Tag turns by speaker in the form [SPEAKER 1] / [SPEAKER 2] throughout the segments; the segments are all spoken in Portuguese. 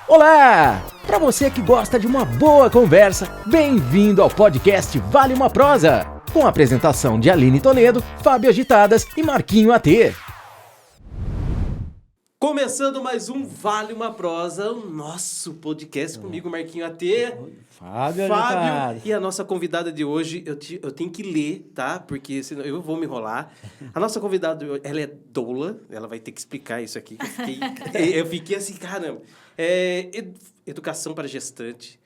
[SPEAKER 1] Olá! Para você que gosta de uma boa conversa, bem-vindo ao podcast Vale uma Prosa, com a apresentação de Aline Toledo, Fábio Agitadas e Marquinho AT.
[SPEAKER 2] Começando mais um Vale uma Prosa, o nosso podcast comigo, Marquinho AT.
[SPEAKER 3] Fábio Agitadas.
[SPEAKER 2] E a nossa convidada de hoje, eu tenho que ler, tá? Porque senão eu vou me enrolar. A nossa convidada, ela é doula, ela vai ter que explicar isso aqui. Eu fiquei assim, caramba. Educação para gestante,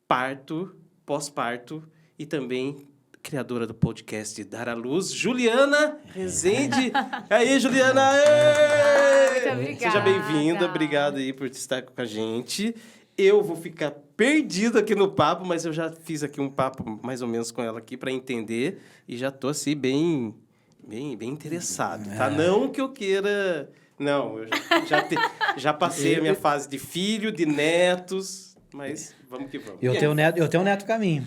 [SPEAKER 2] parto, pós-parto e também criadora do podcast Dar à Luz, Juliana Rezende. Aí, Juliana!
[SPEAKER 4] Muito obrigada.
[SPEAKER 2] Seja bem-vinda, obrigado aí por estar com a gente. Eu vou ficar perdido aqui no papo, mas eu já fiz aqui um papo mais ou menos com ela aqui para entender e já tô assim bem interessado, tá? Não que eu queira... Não, eu já passei a minha fase de filho, de netos, mas vamos que vamos.
[SPEAKER 3] Eu tenho um neto caminho.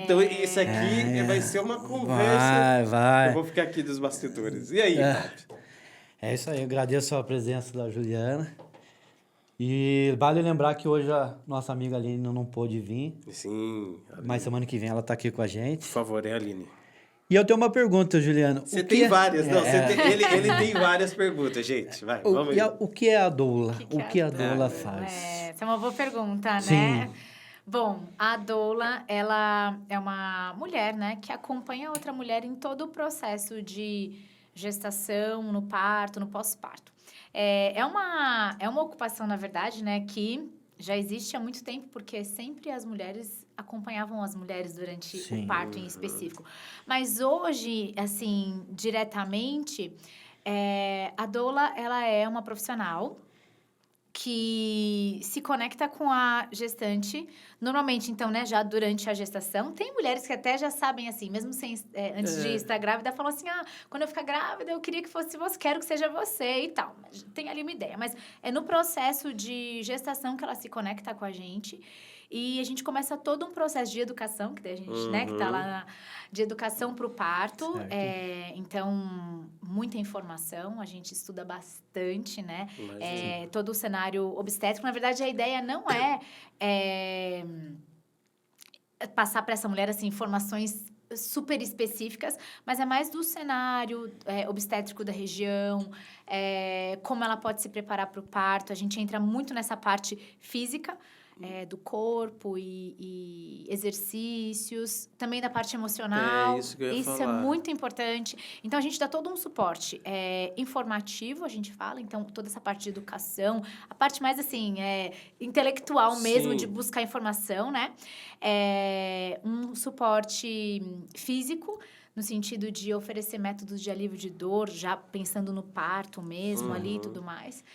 [SPEAKER 2] Então esse aqui vai ser uma conversa.
[SPEAKER 3] Vai.
[SPEAKER 2] Eu vou ficar aqui dos bastidores. E aí, Fábio?
[SPEAKER 3] É isso aí, eu agradeço a presença da Juliana. E vale lembrar que hoje a nossa amiga Aline não pôde vir.
[SPEAKER 2] Sim.
[SPEAKER 3] Mas semana que vem ela tá aqui com a gente.
[SPEAKER 2] Por favor, Aline.
[SPEAKER 3] E eu tenho uma pergunta, Juliana.
[SPEAKER 2] Você tem várias. Não, ele tem várias perguntas, gente. Vai, vamos aí.
[SPEAKER 3] O que é a doula? O que a doula
[SPEAKER 4] doula?
[SPEAKER 3] faz?
[SPEAKER 4] Essa é uma boa pergunta,
[SPEAKER 3] Sim.
[SPEAKER 4] né? Bom, a doula, ela é uma mulher, né, que acompanha outra mulher em todo o processo de gestação, no parto, no pós-parto. É uma ocupação, na verdade, né, que já existe há muito tempo, porque sempre as mulheres acompanhavam as mulheres durante
[SPEAKER 3] Sim.
[SPEAKER 4] o parto em específico. Mas hoje, assim, diretamente, a doula, ela é uma profissional que se conecta com a gestante, normalmente, então, né, já durante a gestação. Tem mulheres que até já sabem, assim, mesmo sem, antes de estar grávida, falam assim, quando eu ficar grávida, eu queria que fosse você, quero que seja você e tal. Tem ali uma ideia, mas é no processo de gestação que ela se conecta com a gente. E a gente começa todo um processo de educação, que daí a gente, né, que tá lá de educação para o parto. Então, muita informação, a gente estuda bastante, né? Todo o cenário obstétrico. Na verdade, a ideia não é passar para essa mulher, assim, informações super específicas, mas é mais do cenário obstétrico da região, como ela pode se preparar para o parto. A gente entra muito nessa parte física, do corpo e exercícios, também da parte emocional.
[SPEAKER 2] Isso que eu ia
[SPEAKER 4] Isso
[SPEAKER 2] falar.
[SPEAKER 4] é muito importante. Então, a gente dá todo um suporte informativo, a gente fala, então, toda essa parte de educação, a parte mais, assim, intelectual mesmo,
[SPEAKER 2] Sim.
[SPEAKER 4] de buscar informação, né? Um suporte físico, no sentido de oferecer métodos de alívio de dor, já pensando no parto mesmo ali e tudo mais.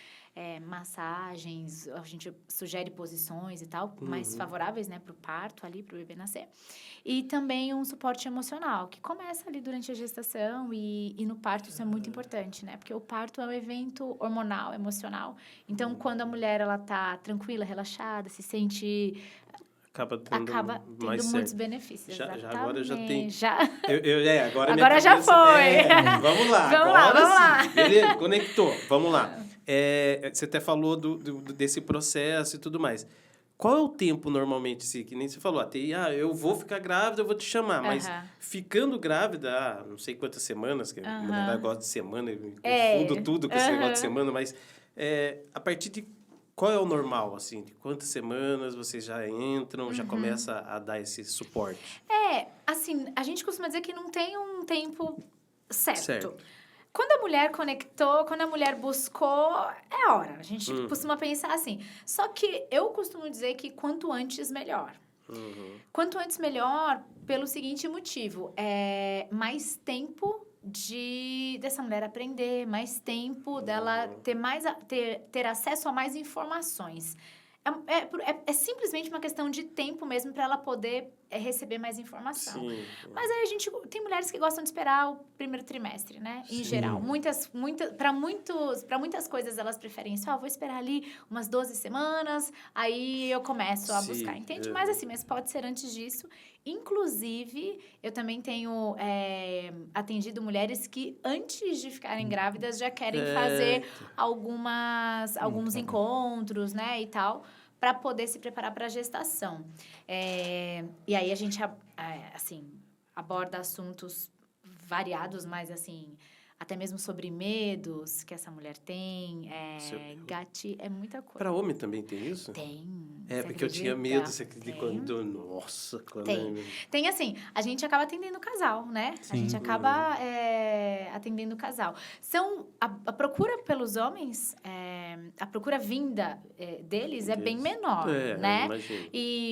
[SPEAKER 4] Massagens, a gente sugere posições e tal, mais favoráveis, né, para o parto ali, para o bebê nascer. E também um suporte emocional, que começa ali durante a gestação e no parto isso é muito importante, né? Porque o parto é um evento hormonal, emocional. Então, quando a mulher, ela tá tranquila, relaxada, se sente...
[SPEAKER 2] Acaba tendo
[SPEAKER 4] muitos
[SPEAKER 2] certo.
[SPEAKER 4] benefícios.
[SPEAKER 2] Já
[SPEAKER 4] exatamente.
[SPEAKER 2] agora já tem...
[SPEAKER 4] Já.
[SPEAKER 2] Agora
[SPEAKER 4] Agora já
[SPEAKER 2] cabeça,
[SPEAKER 4] foi.
[SPEAKER 2] Vamos lá.
[SPEAKER 4] Vamos
[SPEAKER 2] agora
[SPEAKER 4] lá.
[SPEAKER 2] sim. Beleza, conectou. Vamos lá. Você até falou desse processo e tudo mais. Qual é o tempo, normalmente, assim, que nem você falou? Eu vou ficar grávida, eu vou te chamar. Mas ficando grávida, não sei quantas semanas, que na verdade eu gosto de semana, eu me confundo tudo com esse negócio de semana, mas a partir de qual é o normal, assim? De quantas semanas vocês já entram, já começa a dar esse suporte?
[SPEAKER 4] Assim, a gente costuma dizer que não tem um tempo certo.
[SPEAKER 5] Quando a mulher conectou, quando a mulher buscou, é a hora. A gente costuma pensar assim. Só que eu costumo dizer que quanto antes, melhor. Quanto antes, melhor, pelo seguinte motivo. É mais tempo dessa mulher aprender, mais tempo dela ter acesso a mais informações. É simplesmente uma questão de tempo mesmo para ela poder receber mais informação.
[SPEAKER 2] Sim.
[SPEAKER 5] Mas aí tem mulheres que gostam de esperar o primeiro trimestre, né? Em geral. Para muitas coisas elas preferem isso. Vou esperar ali umas 12 semanas, aí eu começo a buscar, entende? Mas pode ser antes disso. Inclusive, eu também tenho atendido mulheres que, antes de ficarem grávidas, já querem fazer alguns encontros, né, e tal, para poder se preparar para a gestação. E aí a gente, assim, aborda assuntos variados, mas, assim, até mesmo sobre medos que essa mulher tem. É muita coisa.
[SPEAKER 2] Para homem também tem isso?
[SPEAKER 5] Tem.
[SPEAKER 2] Porque eu tinha medo, você acredita? Quando... Nossa, quando...
[SPEAKER 5] Tem, assim, a gente acaba atendendo o casal, né? Sim. A gente acaba atendendo o casal. A procura pelos homens, a procura vinda deles é bem menor, né?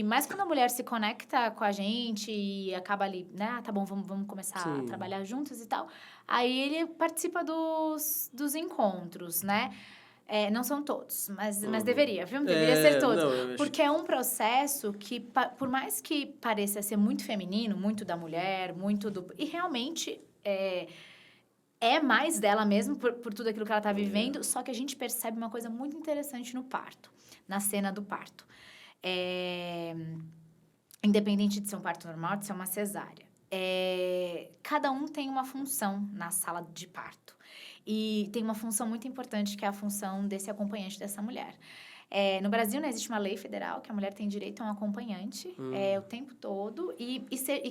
[SPEAKER 5] Mas quando a mulher se conecta com a gente e acaba ali, né? Tá bom, vamos começar a trabalhar juntos e tal. Aí ele participa dos encontros, né? Não são todos, mas deveria, viu? Deveria ser todos. Porque é um processo que, por mais que pareça ser muito feminino, muito da mulher, muito do... E realmente é mais dela mesmo, por tudo aquilo que ela está vivendo, só que a gente percebe uma coisa muito interessante no parto, na cena do parto. Independente de ser um parto normal, de ser uma cesárea. Cada um tem uma função na sala de parto. E tem uma função muito importante, que é a função desse acompanhante dessa mulher. No Brasil, não existe uma lei federal que a mulher tem direito a um acompanhante o tempo todo. E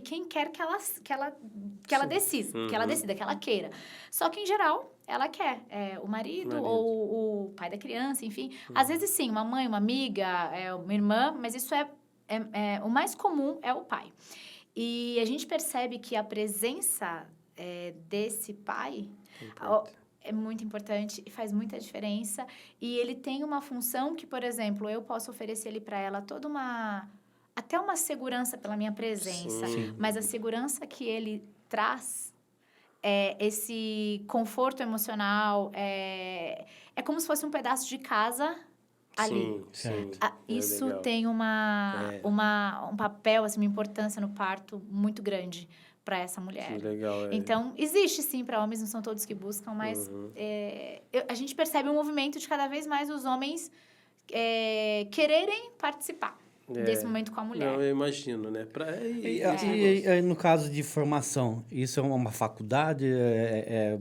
[SPEAKER 5] quem quer que ela decida, que ela queira. Só que, em geral, ela quer. O marido ou o pai da criança, enfim. Às vezes, sim, uma mãe, uma amiga, uma irmã, mas isso o mais comum é o pai. E a gente percebe que a presença desse pai é muito importante e faz muita diferença. E ele tem uma função que, por exemplo, eu posso oferecer ali para ela até uma segurança pela minha presença. Sim. Mas a segurança que ele traz, esse conforto emocional, é como se fosse um pedaço de casa ali.
[SPEAKER 2] Sim.
[SPEAKER 5] Isso tem um papel, assim, uma importância no parto muito grande para essa mulher.
[SPEAKER 2] Que legal,
[SPEAKER 5] Então, existe sim para homens, não são todos que buscam, mas a gente percebe um movimento de cada vez mais os homens quererem participar desse momento com a mulher.
[SPEAKER 2] Não, eu imagino, né?
[SPEAKER 3] E no caso de formação, isso é uma faculdade?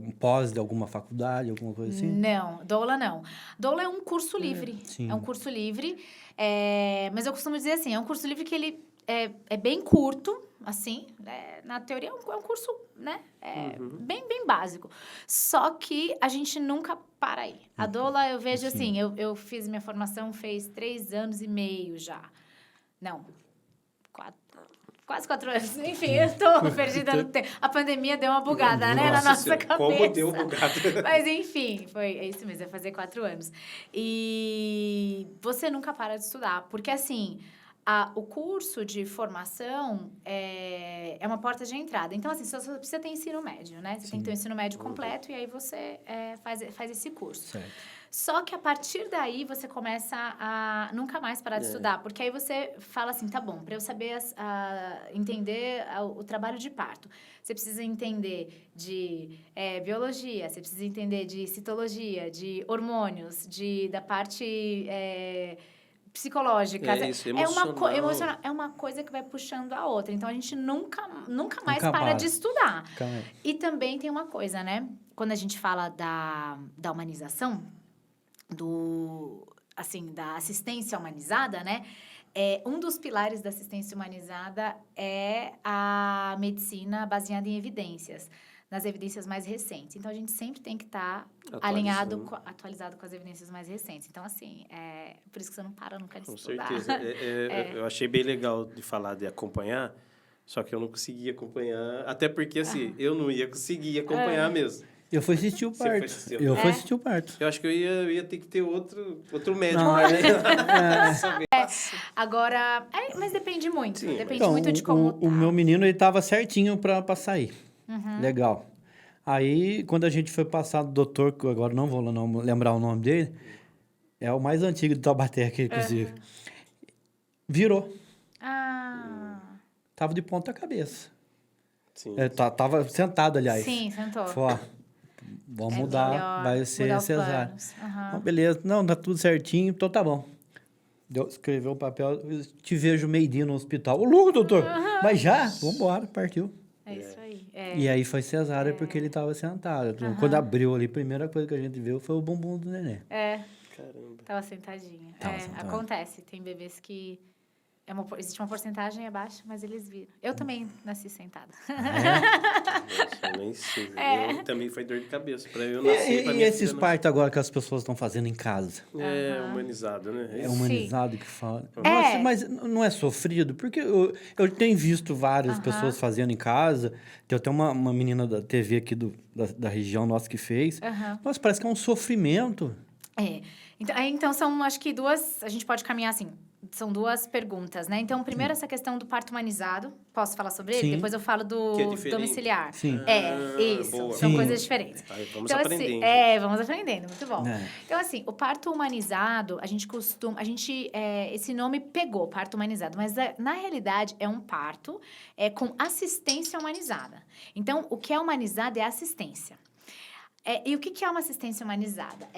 [SPEAKER 3] Um pós de alguma faculdade, alguma coisa assim?
[SPEAKER 5] Não, doula não. Doula é um curso livre.
[SPEAKER 3] Sim.
[SPEAKER 5] É um curso livre. Mas eu costumo dizer assim, é um curso livre que ele é bem curto, assim, na teoria é um curso, né, bem básico. Só que a gente nunca para aí. A doula, eu vejo assim, eu fiz minha formação fez 3 anos e meio já. Não, quase 4 anos. Enfim, eu tô perdida no tempo. A pandemia deu uma bugada, né, na nossa cabeça.
[SPEAKER 2] Como deu bugada.
[SPEAKER 5] Mas, enfim, é isso mesmo, vai fazer 4 anos. E você nunca para de estudar, porque, assim, o curso de formação é uma porta de entrada. Então, assim, você precisa ter ensino médio, né? Você tem que ter o ensino médio completo e aí você faz esse curso.
[SPEAKER 3] Certo.
[SPEAKER 5] Só que a partir daí você começa a nunca mais parar de estudar. Porque aí você fala assim, tá bom, para eu saber entender o trabalho de parto, você precisa entender de biologia, você precisa entender de citologia, de hormônios, da parte psicológica.
[SPEAKER 2] Emocional.
[SPEAKER 5] É uma coisa que vai puxando a outra. Então, a gente nunca mais para de estudar. E também tem uma coisa, né? Quando a gente fala da humanização, da assistência humanizada, né? Um dos pilares da assistência humanizada é a medicina baseada em evidências, nas evidências mais recentes. Então, a gente sempre tem que estar atualizado com as evidências mais recentes. Então, assim, por isso que você não para nunca de estudar.
[SPEAKER 2] Com certeza. Eu achei bem legal de falar de acompanhar, só que eu não consegui acompanhar, até porque, assim, eu não ia conseguir acompanhar mesmo.
[SPEAKER 3] Eu fui assistir o parto. Fui assistir o parto.
[SPEAKER 2] Eu acho que eu ia ter que ter outro médico. Né?
[SPEAKER 5] Agora, mas depende muito. Sim, depende muito de como
[SPEAKER 3] o meu menino, ele tava certinho para sair. Legal. Aí, quando a gente foi passar do doutor, que eu agora não vou lembrar o nome dele, é o mais antigo de Taubaté aqui, inclusive. Virou. tava de ponta cabeça.
[SPEAKER 2] Sim.
[SPEAKER 3] Tava sentado, aliás.
[SPEAKER 4] Sim, sentou.
[SPEAKER 3] Falou, ó, vamos mudar,
[SPEAKER 4] melhor
[SPEAKER 3] vai ser cesárea.
[SPEAKER 4] Uhum.
[SPEAKER 3] Então, beleza. Não, tá tudo certinho, então tá bom. Escreveu o papel, te vejo meio-dia no hospital. Ô, louco, doutor! Mas já? Vambora, partiu.
[SPEAKER 4] É isso aí.
[SPEAKER 3] E aí foi cesárea porque ele tava sentado. Então, quando abriu ali, a primeira coisa que a gente viu foi o bumbum do neném.
[SPEAKER 2] Caramba.
[SPEAKER 4] Tava sentadinho.
[SPEAKER 3] Tava sentado.
[SPEAKER 4] Acontece. Tem bebês que... existe uma porcentagem abaixo, mas eles viram. Eu também nasci sentada.
[SPEAKER 2] Nossa, eu nem sei. Eu também foi dor de cabeça. Pra eu nascer, pra
[SPEAKER 3] E
[SPEAKER 2] minha
[SPEAKER 3] esses
[SPEAKER 2] filha
[SPEAKER 3] partos agora que as pessoas estão fazendo em casa?
[SPEAKER 2] É humanizado, né?
[SPEAKER 3] É humanizado que fala.
[SPEAKER 4] É.
[SPEAKER 3] Nossa, mas não é sofrido? Porque eu tenho visto várias pessoas fazendo em casa. Tem até uma menina da TV aqui da região nossa que fez. Nossa, parece que é um sofrimento.
[SPEAKER 4] Então, são, acho que duas... A gente pode caminhar assim. São duas perguntas, né? Então, primeiro, essa questão do parto humanizado. Posso falar sobre ele?
[SPEAKER 3] Sim.
[SPEAKER 4] Depois eu falo do
[SPEAKER 2] Que é diferente.
[SPEAKER 4] domiciliar.
[SPEAKER 3] Sim.
[SPEAKER 4] Isso.
[SPEAKER 2] Boa.
[SPEAKER 4] São
[SPEAKER 3] Sim.
[SPEAKER 4] coisas diferentes.
[SPEAKER 2] Vamos
[SPEAKER 4] Então,
[SPEAKER 2] aprendendo.
[SPEAKER 4] assim, vamos aprendendo. Muito bom.
[SPEAKER 3] É.
[SPEAKER 4] Então, assim, o parto humanizado, esse nome pegou, parto humanizado. Mas, na realidade, é um parto com assistência humanizada. Então, o que é humanizado é assistência. E o que é uma assistência humanizada?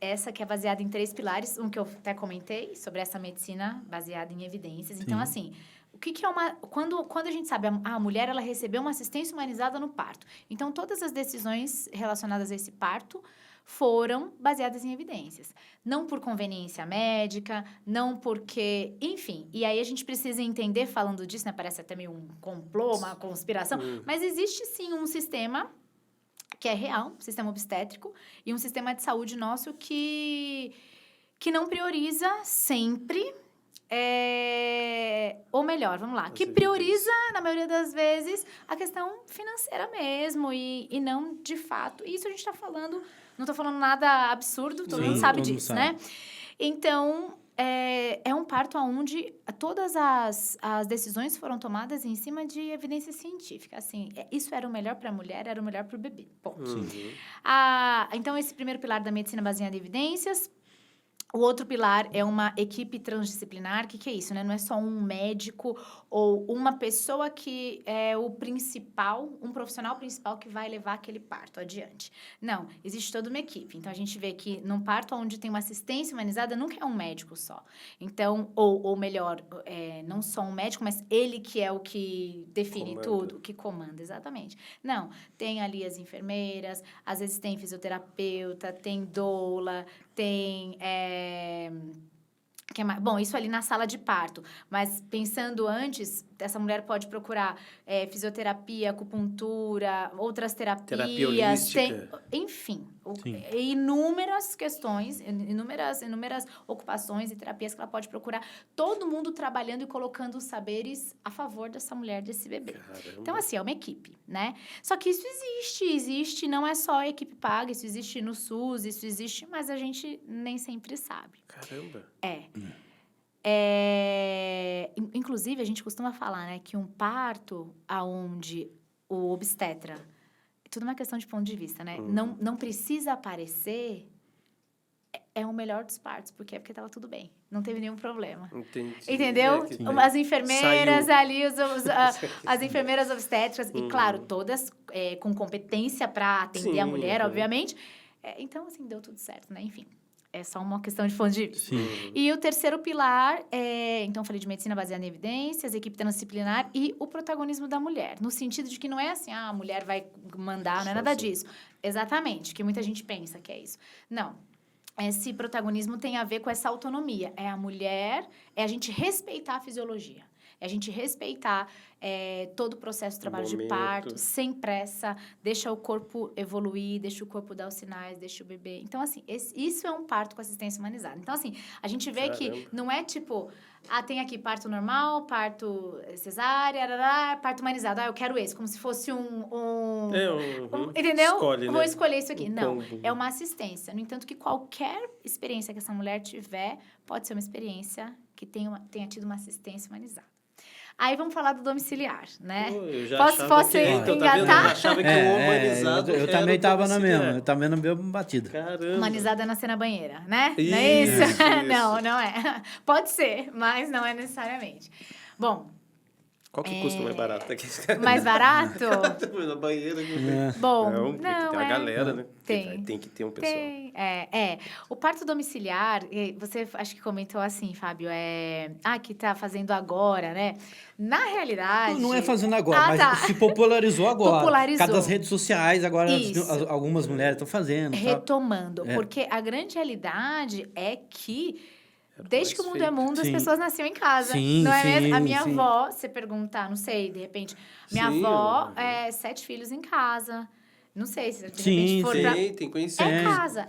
[SPEAKER 4] Essa que é baseada em 3 pilares, um que eu até comentei, sobre essa medicina baseada em evidências. Então, assim, o que é uma... Quando a gente sabe, a mulher, ela recebeu uma assistência humanizada no parto. Então, todas as decisões relacionadas a esse parto foram baseadas em evidências. Não por conveniência médica, não porque... Enfim, e aí a gente precisa entender, falando disso, né? Parece até meio um complô, uma conspiração, mas existe, sim, um sistema... que é real, um sistema obstétrico, e um sistema de saúde nosso que não prioriza sempre, ou melhor, vamos lá, que prioriza, na maioria das vezes, a questão financeira mesmo, e não de fato. Isso a gente está falando, não estou falando nada absurdo, todo mundo sabe disso, né? Então... É um parto onde todas as decisões foram tomadas em cima de evidência científica. Assim, isso era o melhor para a mulher, era o melhor para o bebê. Ponto. Então, esse primeiro pilar da medicina baseada em evidências. O outro pilar é uma equipe transdisciplinar. O que é isso, né? Não é só um médico ou uma pessoa que é o principal, um profissional principal que vai levar aquele parto adiante. Não, existe toda uma equipe. Então, a gente vê que num parto onde tem uma assistência humanizada, nunca é um médico só. Então, ou melhor, não só um médico, mas ele que é o que define tudo, o que comanda, exatamente. Não, tem ali as enfermeiras, às vezes tem fisioterapeuta, tem doula, tem... Bom, isso ali na sala de parto. Mas pensando antes, essa mulher pode procurar fisioterapia, acupuntura, outras terapias.
[SPEAKER 2] Terapia holística.
[SPEAKER 4] Enfim, inúmeras questões, inúmeras ocupações e terapias que ela pode procurar. Todo mundo trabalhando e colocando os saberes a favor dessa mulher, desse bebê.
[SPEAKER 2] Caramba.
[SPEAKER 4] Então, assim, é uma equipe, né? Só que isso existe, não é só a equipe paga, isso existe no SUS, isso existe, mas a gente nem sempre sabe.
[SPEAKER 2] Caramba.
[SPEAKER 4] Inclusive, a gente costuma falar, né, que um parto onde o obstetra... Tudo uma questão de ponto de vista, né? Não precisa aparecer... É o melhor dos partos, porque estava tudo bem. Não teve nenhum problema.
[SPEAKER 2] Entendi.
[SPEAKER 4] Entendeu? As enfermeiras
[SPEAKER 2] Saiu.
[SPEAKER 4] ali, as enfermeiras obstétricas, e claro, todas com competência para atender a mulher, obviamente. Então, assim, deu tudo certo, né? Enfim, é só uma questão de ponto de vista. E o terceiro pilar então, eu falei de medicina baseada em evidências, equipe transdisciplinar e o protagonismo da mulher. No sentido de que não é assim, a mulher vai mandar, não é nada disso. Exatamente, que muita gente pensa que é isso. Não. Esse protagonismo tem a ver com essa autonomia. É a mulher, é a gente respeitar a fisiologia. É a gente respeitar todo o processo de trabalho de parto, sem pressa, deixa o corpo evoluir, deixa o corpo dar os sinais, deixa o bebê. Então, assim, isso é um parto com assistência humanizada. Então, assim, a gente vê que não é tipo... tem aqui parto normal, parto cesárea, parto humanizado. Eu quero esse, como se fosse entendeu?
[SPEAKER 2] Escolhe,
[SPEAKER 4] Vou
[SPEAKER 2] né?
[SPEAKER 4] escolher isso aqui. Não, é uma assistência. No entanto, que qualquer experiência que essa mulher tiver, pode ser uma experiência que tenha tido uma assistência humanizada. Aí vamos falar do domiciliar, né?
[SPEAKER 2] Eu já
[SPEAKER 4] Posso
[SPEAKER 2] então,
[SPEAKER 4] engatar?
[SPEAKER 2] eu achava que o humanizado
[SPEAKER 3] eu também estava na mesma. Eu também no meu batido.
[SPEAKER 2] Caramba.
[SPEAKER 4] Humanizado é nascer na banheira, né?
[SPEAKER 2] Isso,
[SPEAKER 4] não é isso?
[SPEAKER 2] isso.
[SPEAKER 4] Não é. Pode ser, mas não é necessariamente. Bom,
[SPEAKER 2] Qual que custa mais barato?
[SPEAKER 4] Mais barato?
[SPEAKER 2] Na banheira.
[SPEAKER 4] Bom,
[SPEAKER 2] não, tem que ter a galera, né?
[SPEAKER 4] Tem
[SPEAKER 2] que ter um pessoal.
[SPEAKER 4] O parto domiciliar, você acho que comentou assim, Fábio, que tá fazendo agora, né? Na realidade...
[SPEAKER 3] Não é fazendo agora, mas
[SPEAKER 4] tá.
[SPEAKER 3] se popularizou agora.
[SPEAKER 4] Popularizou.
[SPEAKER 3] Cada das redes sociais, agora algumas mulheres estão fazendo.
[SPEAKER 4] Retomando, porque a grande realidade é que... Desde que o mundo é mundo, as pessoas nasciam em casa. Não é mesmo? A minha avó, você perguntar, não sei, de repente... Minha avó, 7 filhos em casa. Não sei se de repente for pra...
[SPEAKER 2] tem conhecido.
[SPEAKER 4] É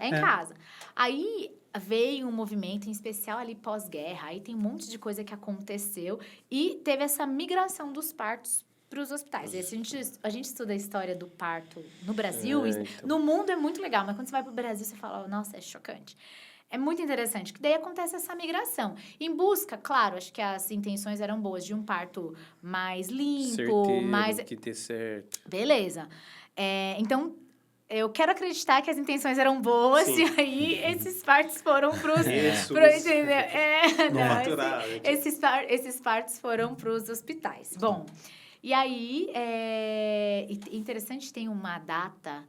[SPEAKER 4] em casa. Aí veio um movimento, em especial ali pós-guerra. Aí tem um monte de coisa que aconteceu. E teve essa migração dos partos para os hospitais. E a gente estuda a história do parto no Brasil. No mundo é muito legal, mas quando você vai para o Brasil, você fala, nossa, é chocante. É muito interessante, que daí acontece essa migração. Em busca, claro, acho que as intenções eram boas, de um parto mais limpo,
[SPEAKER 2] certeiro,
[SPEAKER 4] mais...
[SPEAKER 2] que dê certo.
[SPEAKER 4] Beleza. Então, eu quero acreditar que as intenções eram boas, e aí esses partos foram pros... Esses partos foram pros hospitais. Bom, e aí, interessante, tem uma data...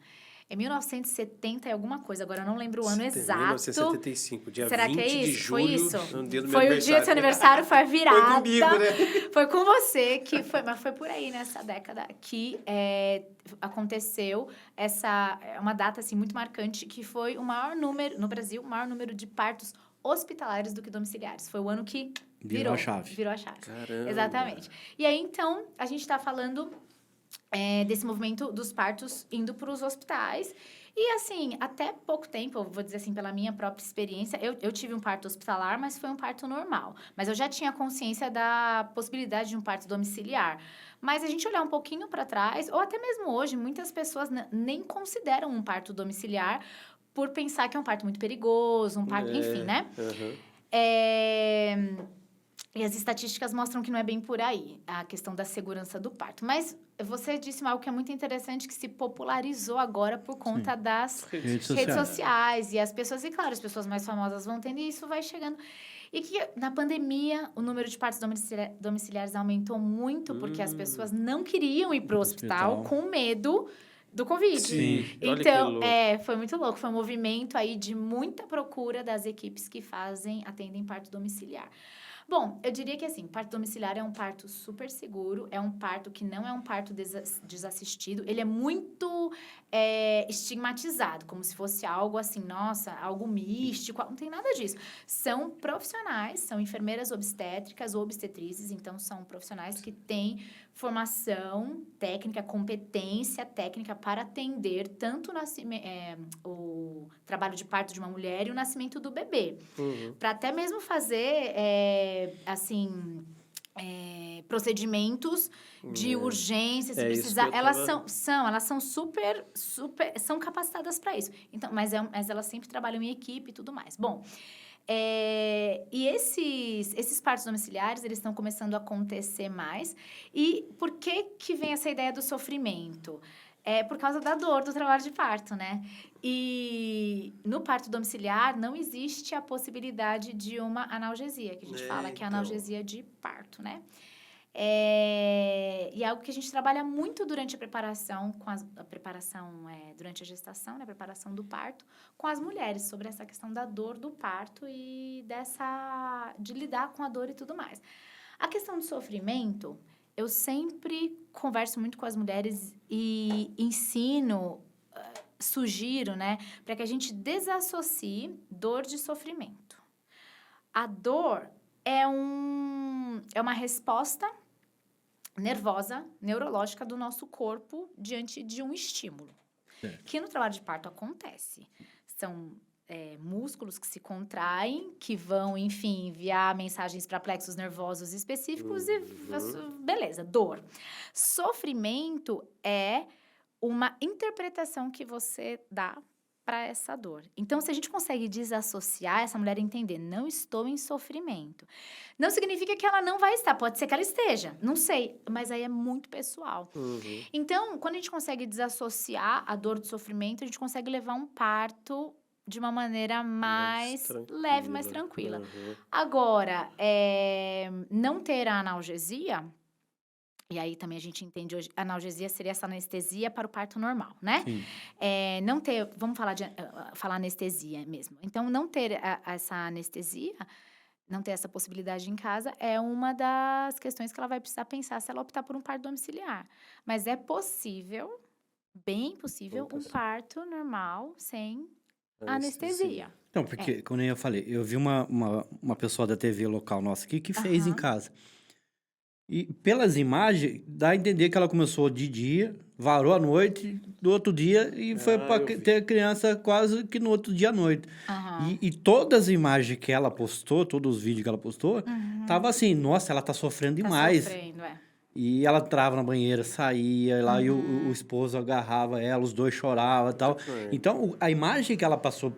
[SPEAKER 4] É 1970 e alguma coisa, agora eu não lembro o ano exato.
[SPEAKER 2] 1975, dia
[SPEAKER 4] Será
[SPEAKER 2] 20
[SPEAKER 4] que é isso?
[SPEAKER 2] de julho.
[SPEAKER 4] Foi isso?
[SPEAKER 2] Foi
[SPEAKER 4] o dia do seu aniversário, foi a virada.
[SPEAKER 2] Foi comigo, né?
[SPEAKER 4] Foi com você, mas foi por aí, nessa década, que aconteceu uma data, assim, muito marcante, que foi o maior número, no Brasil, o maior número de partos hospitalares do que domiciliares. Foi o ano que virou a chave.
[SPEAKER 2] Caramba.
[SPEAKER 4] Exatamente. E aí, então, a gente está falando... desse movimento dos partos indo para os hospitais. E, assim, até pouco tempo, eu vou dizer assim, pela minha própria experiência, eu tive um parto hospitalar, mas foi um parto normal. Mas eu já tinha consciência da possibilidade de um parto domiciliar. Mas a gente olhar um pouquinho para trás, ou até mesmo hoje, muitas pessoas nem consideram um parto domiciliar por pensar que é um parto muito perigoso, um parto... Enfim, né? E as estatísticas mostram que não é bem por aí, a questão da segurança do parto. Mas você disse algo que é muito interessante, que se popularizou agora por conta das redes sociais. E as pessoas, e claro, as pessoas mais famosas vão tendo, e isso vai chegando. E que na pandemia, o número de partos domiciliares aumentou muito, porque as pessoas não queriam ir para o hospital com medo do Covid.
[SPEAKER 2] Sim.
[SPEAKER 4] Então, foi muito louco. Foi um movimento aí de muita procura das equipes que atendem parto domiciliar. Bom, eu diria que, assim, parto domiciliar é um parto super seguro, é um parto que não é um parto desassistido, ele é muito estigmatizado, como se fosse algo assim, nossa, algo místico, não tem nada disso. São profissionais, são enfermeiras obstétricas ou obstetrizes, então são profissionais que têm formação técnica, competência técnica para atender tanto o trabalho de parto de uma mulher e o nascimento do bebê. Para até mesmo fazer, procedimentos de urgência, se precisar. Elas são super, são capacitadas para isso. Então, mas elas sempre trabalham em equipe e tudo mais. Bom, e esses partos domiciliares, eles estão começando a acontecer mais. E por que vem essa ideia do sofrimento? Por causa da dor do trabalho de parto, né? E no parto domiciliar não existe a possibilidade de uma analgesia, que a gente fala que é a analgesia de parto, né? E é algo que a gente trabalha muito durante a preparação, durante a gestação, né, a preparação do parto, com as mulheres, sobre essa questão da dor do parto e de lidar com a dor e tudo mais. A questão do sofrimento, eu sempre converso muito com as mulheres e ensino, sugiro, né, para que a gente desassocie dor de sofrimento. A dor é uma resposta nervosa, neurológica do nosso corpo diante de um estímulo. Que no trabalho de parto acontece. São músculos que se contraem, que vão, enfim, enviar mensagens para plexos nervosos específicos e beleza, dor. Sofrimento é uma interpretação que você dá para essa dor. Então, se a gente consegue desassociar essa mulher entender, não estou em sofrimento, não significa que ela não vai estar, pode ser que ela esteja, não sei, mas aí é muito pessoal. Então, quando a gente consegue desassociar a dor do sofrimento, a gente consegue levar um parto de uma maneira mais leve, mais tranquila. Agora, não ter a analgesia
[SPEAKER 5] E aí também a gente entende hoje, analgesia seria essa anestesia para o parto normal, né?
[SPEAKER 3] Sim.
[SPEAKER 5] Não ter, vamos falar anestesia mesmo. Então, não ter essa anestesia, não ter essa possibilidade em casa, é uma das questões que ela vai precisar pensar se ela optar por um parto domiciliar. Mas é possível, bem possível, um parto normal sem anestesia.
[SPEAKER 3] Não, porque, como eu falei, eu vi uma pessoa da TV local nossa aqui que fez em casa. E pelas imagens, dá a entender que ela começou de dia, varou à noite, do outro dia, e foi para ter a criança quase que no outro dia à noite. E todas as imagens que ela postou, todos os vídeos que ela postou, tava assim, nossa, ela tá sofrendo demais. E ela entrava na banheira, saía lá, e o esposo agarrava ela, os dois choravam e tal. Então, a imagem que ela passou,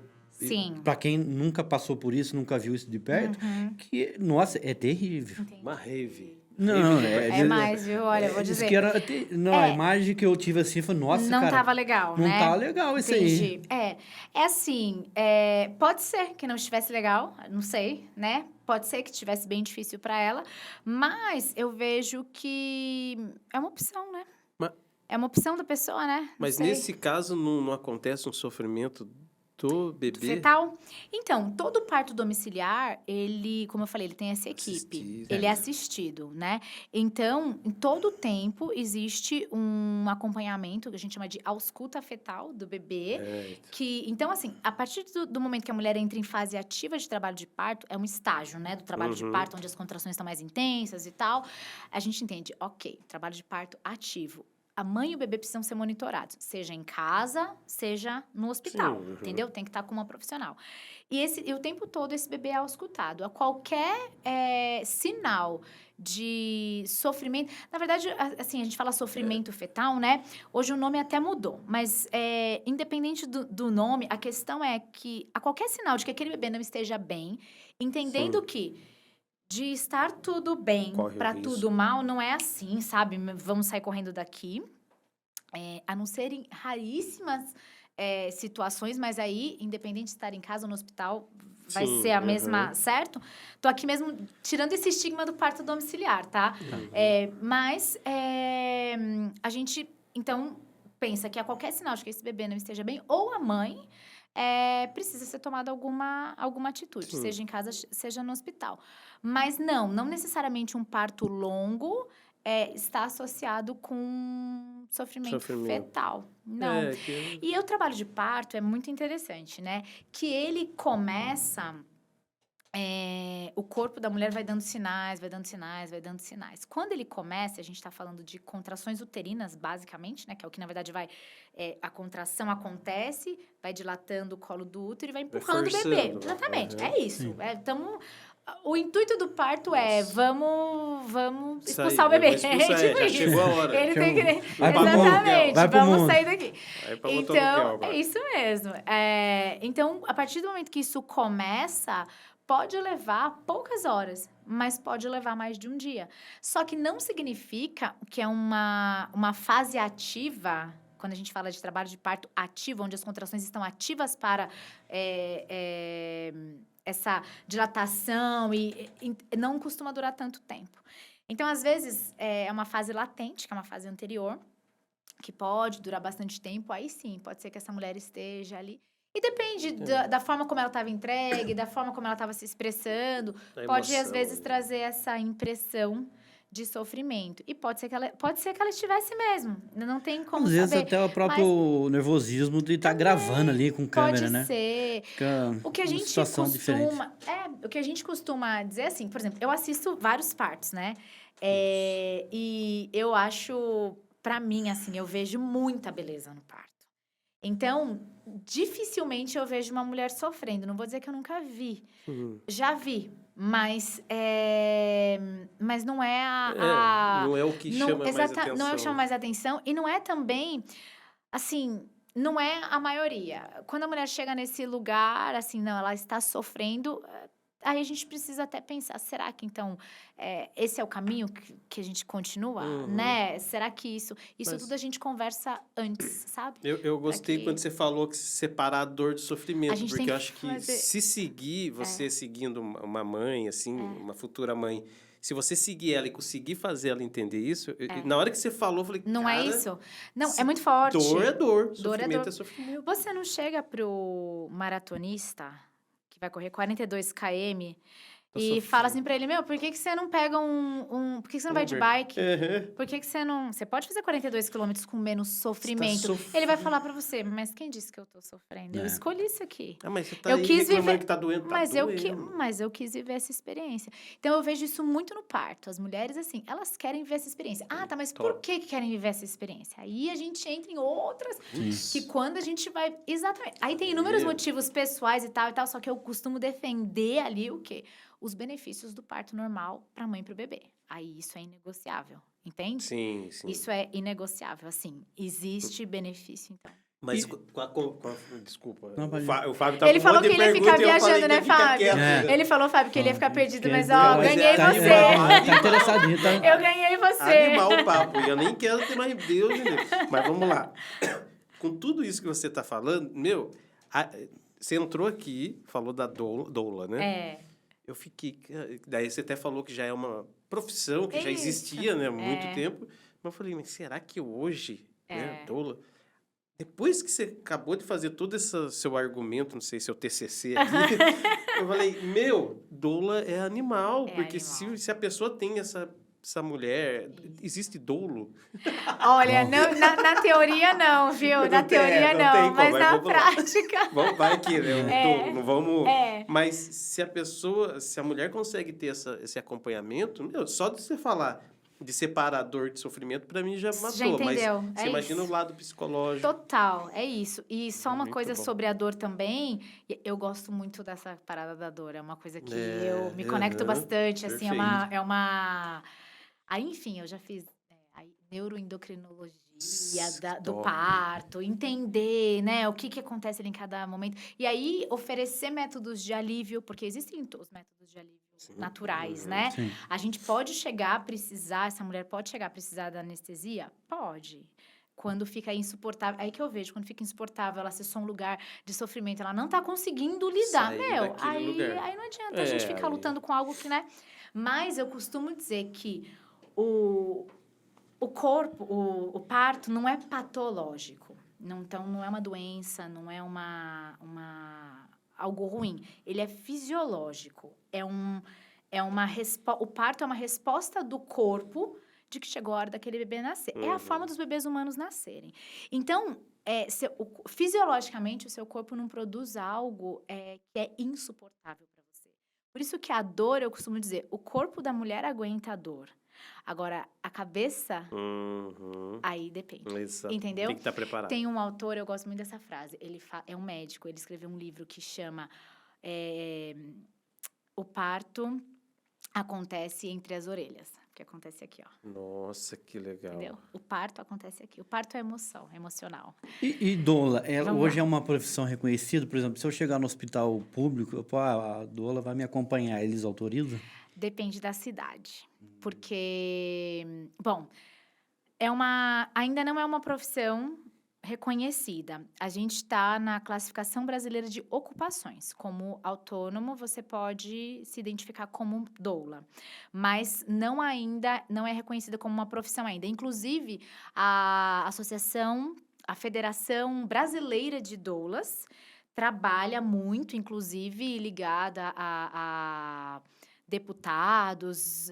[SPEAKER 3] para quem nunca passou por isso, nunca viu isso de perto, que, nossa, é terrível.
[SPEAKER 2] Entendi. Uma rave.
[SPEAKER 3] Não,
[SPEAKER 5] é mais, viu? Olha, eu vou dizer.
[SPEAKER 3] Que era, a imagem que eu tive assim foi, nossa,
[SPEAKER 5] não
[SPEAKER 3] cara.
[SPEAKER 5] Não tava legal,
[SPEAKER 3] não
[SPEAKER 5] né?
[SPEAKER 3] Não tava legal isso aí.
[SPEAKER 5] É assim, pode ser que não estivesse legal, não sei, né? Pode ser que estivesse bem difícil para ela, mas eu vejo que é uma opção, né? É uma opção da pessoa, né?
[SPEAKER 2] Mas nesse caso não acontece um sofrimento do bebê?
[SPEAKER 5] Fetal? Então, todo parto domiciliar, ele, como eu falei, ele tem essa equipe. Ele é assistido, né? Então, em todo tempo, existe um acompanhamento, que a gente chama de ausculta fetal do bebê. Então, assim, a partir do momento que a mulher entra em fase ativa de trabalho de parto, é um estágio, né? Do trabalho de parto, onde as contrações estão mais intensas e tal. A gente entende, ok, trabalho de parto ativo. A mãe e o bebê precisam ser monitorados, seja em casa, seja no hospital, entendeu? Tem que estar com uma profissional. E o tempo todo esse bebê é auscultado. A qualquer sinal de sofrimento... Na verdade, assim, a gente fala sofrimento fetal, né? Hoje o nome até mudou, mas independente do nome, a questão é que a qualquer sinal de que aquele bebê não esteja bem, entendendo que de estar tudo bem para tudo mal, não é assim, sabe? Vamos sair correndo daqui. A não ser em raríssimas situações, mas aí, independente de estar em casa ou no hospital, vai ser a mesma, certo? Tô aqui mesmo tirando esse estigma do parto domiciliar, tá? Mas a gente, então, pensa que a qualquer sinal de que esse bebê não esteja bem, ou a mãe... precisa ser tomada alguma atitude, seja em casa, seja no hospital. Mas não necessariamente um parto longo está associado com sofrimento fetal. Não. E o trabalho de parto é muito interessante, né? Que ele começa... o corpo da mulher vai dando sinais, vai dando sinais, vai dando sinais. Quando ele começa, a gente está falando de contrações uterinas, basicamente, né? Que é o que, na verdade, vai... a contração acontece, vai dilatando o colo do útero e vai empurrando o bebê. Exatamente, é isso. O intuito do parto vamos expulsar o bebê.
[SPEAKER 2] Já chegou a hora.
[SPEAKER 5] Ele tem que...
[SPEAKER 3] Exatamente,
[SPEAKER 5] vamos sair daqui. Então, é isso mesmo. Então, a partir do momento que isso começa... Pode levar poucas horas, mas pode levar mais de um dia. Só que não significa que é uma fase ativa, quando a gente fala de trabalho de parto ativo, onde as contrações estão ativas para essa dilatação e não costuma durar tanto tempo. Então, às vezes, é uma fase latente, que é uma fase anterior, que pode durar bastante tempo. Aí sim, pode ser que essa mulher esteja ali. E depende da forma como ela estava entregue, da forma como ela estava se expressando. Pode, às vezes, trazer essa impressão de sofrimento. E pode ser que ela estivesse mesmo. Não tem como saber.
[SPEAKER 3] Às vezes até o próprio nervosismo de estar gravando ali com câmera, né?
[SPEAKER 5] Pode ser.
[SPEAKER 3] O que a gente
[SPEAKER 5] o que a gente costuma dizer assim, por exemplo, eu assisto vários partos, né? E eu acho, pra mim, assim, eu vejo muita beleza no parto. Então, dificilmente eu vejo uma mulher sofrendo. Não vou dizer que eu nunca vi. Já vi, mas não é
[SPEAKER 2] não é o que chama mais atenção.
[SPEAKER 5] Não é o que chama mais atenção. E não é também, assim, não é a maioria. Quando a mulher chega nesse lugar, assim, não, ela está sofrendo...
[SPEAKER 4] Aí a gente precisa até pensar, será que então esse é o caminho que a gente continua, né? Será que isso tudo a gente conversa antes, sabe?
[SPEAKER 2] Eu gostei quando você falou que separar a dor do sofrimento, porque eu acho que se seguir, você seguindo uma mãe, assim, uma futura mãe, se você seguir ela e conseguir fazer ela entender isso, na hora que você falou, eu falei,
[SPEAKER 4] não é isso? Não, é muito forte.
[SPEAKER 2] Dor é dor, sofrimento é sofrimento.
[SPEAKER 4] Você não chega pro maratonista que vai correr 42 km e fala assim pra ele, por que você não pega por que você não vai de bike? Por que você não... Você pode fazer 42 quilômetros com menos sofrimento. Ele vai falar pra você, mas quem disse que eu tô sofrendo? Eu escolhi isso aqui.
[SPEAKER 2] Mas você tá reclamando que tá doendo,
[SPEAKER 4] mas eu quis viver essa experiência. Então, eu vejo isso muito no parto. As mulheres, assim, elas querem viver essa experiência. Tá, mas por que querem viver essa experiência? Aí a gente entra em outras, que quando a gente vai... Exatamente. Aí tem inúmeros motivos pessoais e tal, só que eu costumo defender ali o quê? Os benefícios do parto normal para a mãe e para o bebê. Aí isso é inegociável, entende?
[SPEAKER 2] Sim.
[SPEAKER 4] Isso é inegociável, assim. Existe benefício, então.
[SPEAKER 2] Mas desculpa.
[SPEAKER 3] Não,
[SPEAKER 2] o Fábio tá
[SPEAKER 4] ele falou que ele ia ficar viajando, né, Fábio? Ele falou, Fábio, que ele ia ficar perdido, mas ganhei você.
[SPEAKER 3] Tá interessadinho, tá?
[SPEAKER 4] Eu ganhei você.
[SPEAKER 2] Animar o papo. Eu nem quero ter mais Deus, mas vamos lá. Com tudo isso que você tá falando, você entrou aqui, falou da doula, né? Eu fiquei... Daí você até falou que já é uma profissão que já existia, né? Há muito tempo. Mas eu falei, mas será que hoje, né, doula... Depois que você acabou de fazer todo esse seu argumento, não sei, seu TCC aqui, eu falei, doula é animal. Porque
[SPEAKER 4] animal.
[SPEAKER 2] Se a pessoa tem essa mulher... Existe doulo?
[SPEAKER 5] Olha, não, na teoria não, viu? Na teoria não, mas na prática...
[SPEAKER 2] Vai aqui, né? Não vamos... Mas se a mulher consegue ter esse acompanhamento, só de você falar de separar dor de sofrimento, pra mim já matou.
[SPEAKER 4] Já entendeu?
[SPEAKER 2] Mas você imagina o lado psicológico.
[SPEAKER 4] Total, é isso. E só uma coisa
[SPEAKER 2] bom.
[SPEAKER 4] sobre a dor também, eu gosto muito dessa parada da dor, é uma coisa que eu me conecto bastante, assim, é uma... Aí, enfim, eu já fiz neuroendocrinologia do parto, entender, né, o que acontece ali em cada momento. E aí, oferecer métodos de alívio, porque existem os métodos de alívio naturais, né?
[SPEAKER 3] Sim.
[SPEAKER 4] A gente pode chegar a precisar, essa mulher pode chegar a precisar da anestesia? Pode. Quando fica insuportável, aí que eu vejo, quando fica insuportável, ela acessou um lugar de sofrimento, ela não tá conseguindo lidar, aí não adianta a gente ficar lutando com algo que, né? Mas eu costumo dizer que o corpo, o parto não é patológico. Então, não é uma doença, não é algo ruim. Ele é fisiológico. O parto é uma resposta do corpo de que chegou a hora daquele bebê nascer. É a forma dos bebês humanos nascerem. Então, fisiologicamente, o seu corpo não produz algo que é insuportável para você. Por isso que a dor, eu costumo dizer, o corpo da mulher aguenta a dor. Agora, a cabeça, aí depende.
[SPEAKER 2] Exato.
[SPEAKER 4] Entendeu?
[SPEAKER 2] Tem que estar preparado.
[SPEAKER 4] Tem um autor, eu gosto muito dessa frase. Ele é um médico, ele escreveu um livro que chama O Parto Acontece Entre as Orelhas. Que acontece aqui, ó.
[SPEAKER 2] Nossa, que legal.
[SPEAKER 4] Entendeu? O parto acontece aqui. O parto é emoção, é emocional.
[SPEAKER 3] E doula, hoje é uma profissão reconhecida? Por exemplo, se eu chegar no hospital público, a doula vai me acompanhar, eles autorizam?
[SPEAKER 4] Depende da cidade. Porque, bom, ainda não é uma profissão reconhecida. A gente está na classificação brasileira de ocupações. Como autônomo, você pode se identificar como doula, mas não é reconhecida como uma profissão ainda. Inclusive, a Federação Brasileira de Doulas trabalha muito, inclusive ligada a deputados,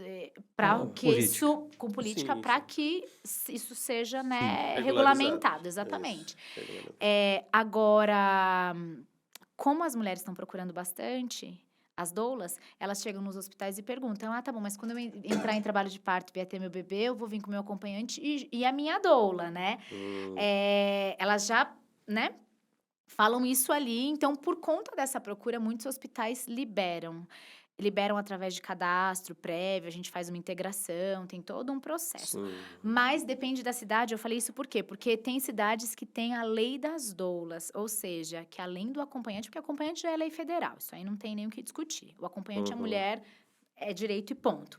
[SPEAKER 4] para que isso, com política, para que isso seja, né, regulamentado, exatamente. Agora, como as mulheres estão procurando bastante, as doulas, elas chegam nos hospitais e perguntam, tá bom, mas quando eu entrar em trabalho de parto e vier ter meu bebê, eu vou vir com meu acompanhante e a minha doula, né? Elas já, né, falam isso ali, então, por conta dessa procura, muitos hospitais liberam. liberam através de cadastro prévio, a gente faz uma integração, tem todo um processo.
[SPEAKER 2] Sim.
[SPEAKER 4] Mas depende da cidade, eu falei isso por quê? Porque tem cidades que têm a lei das doulas, ou seja, que além do acompanhante, porque o acompanhante já é lei federal, isso aí não tem nem o que discutir. O acompanhante, a mulher, é direito e ponto.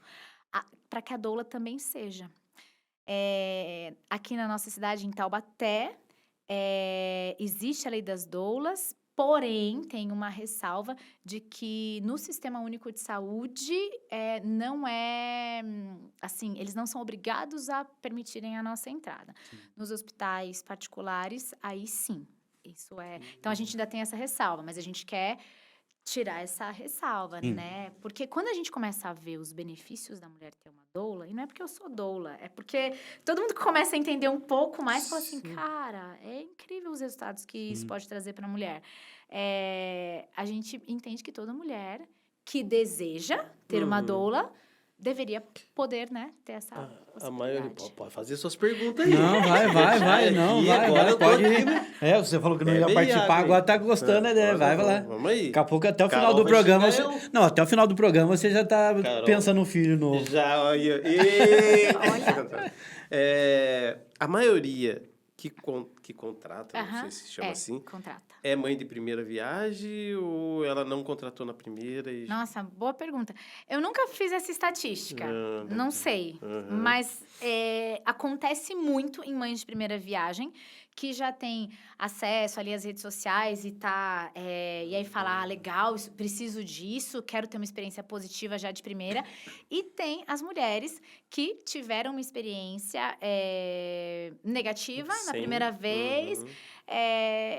[SPEAKER 4] Para que a doula também seja. Aqui na nossa cidade, em Taubaté, existe a lei das doulas, porém, tem uma ressalva de que no Sistema Único de Saúde não assim, eles não são obrigados a permitirem a nossa entrada. Sim. Nos hospitais particulares, aí sim. Isso é. Então, a gente ainda tem essa ressalva, mas a gente quer tirar essa ressalva, né? Porque quando a gente começa a ver os benefícios da mulher ter uma doula, e não é porque eu sou doula, é porque todo mundo começa a entender um pouco mais, fala assim, cara, é incrível os resultados que isso pode trazer para a mulher. A gente entende que toda mulher que deseja ter uma doula deveria poder, né, ter essa possibilidade.
[SPEAKER 2] A maioria pode fazer suas perguntas aí.
[SPEAKER 3] Não, vai. Não, vai. Pode ir. Você falou que não ia participar, agora tá gostando, né? Vai lá.
[SPEAKER 2] Vamos aí.
[SPEAKER 3] Daqui a pouco, até o final do programa... Não, até o final do programa você já tá pensando no filho novo.
[SPEAKER 2] Já, olha. A maioria que contrata, não sei se chama assim.
[SPEAKER 4] Contrata.
[SPEAKER 2] É mãe de primeira viagem ou ela não contratou na primeira?
[SPEAKER 4] Nossa, boa pergunta. Eu nunca fiz essa estatística, não sei. Mas acontece muito em mães de primeira viagem, que já tem acesso ali às redes sociais e e aí fala, legal, preciso disso, quero ter uma experiência positiva já de primeira. E tem as mulheres que tiveram uma experiência negativa na primeira vez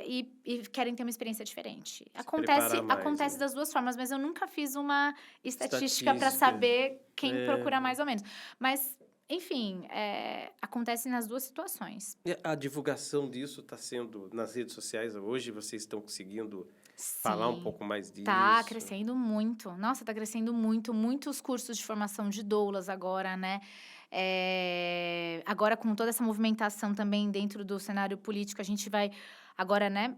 [SPEAKER 4] e querem ter uma experiência diferente. Acontece das duas formas, mas eu nunca fiz uma estatística para saber quem procura mais ou menos. Mas... Enfim, acontece nas duas situações.
[SPEAKER 2] E a divulgação disso está sendo nas redes sociais hoje? Vocês estão conseguindo falar um pouco mais disso?
[SPEAKER 4] Tá crescendo muito. Nossa, tá crescendo muito. Muitos cursos de formação de doulas agora, né? Agora, com toda essa movimentação também dentro do cenário político, a gente vai... Agora, né,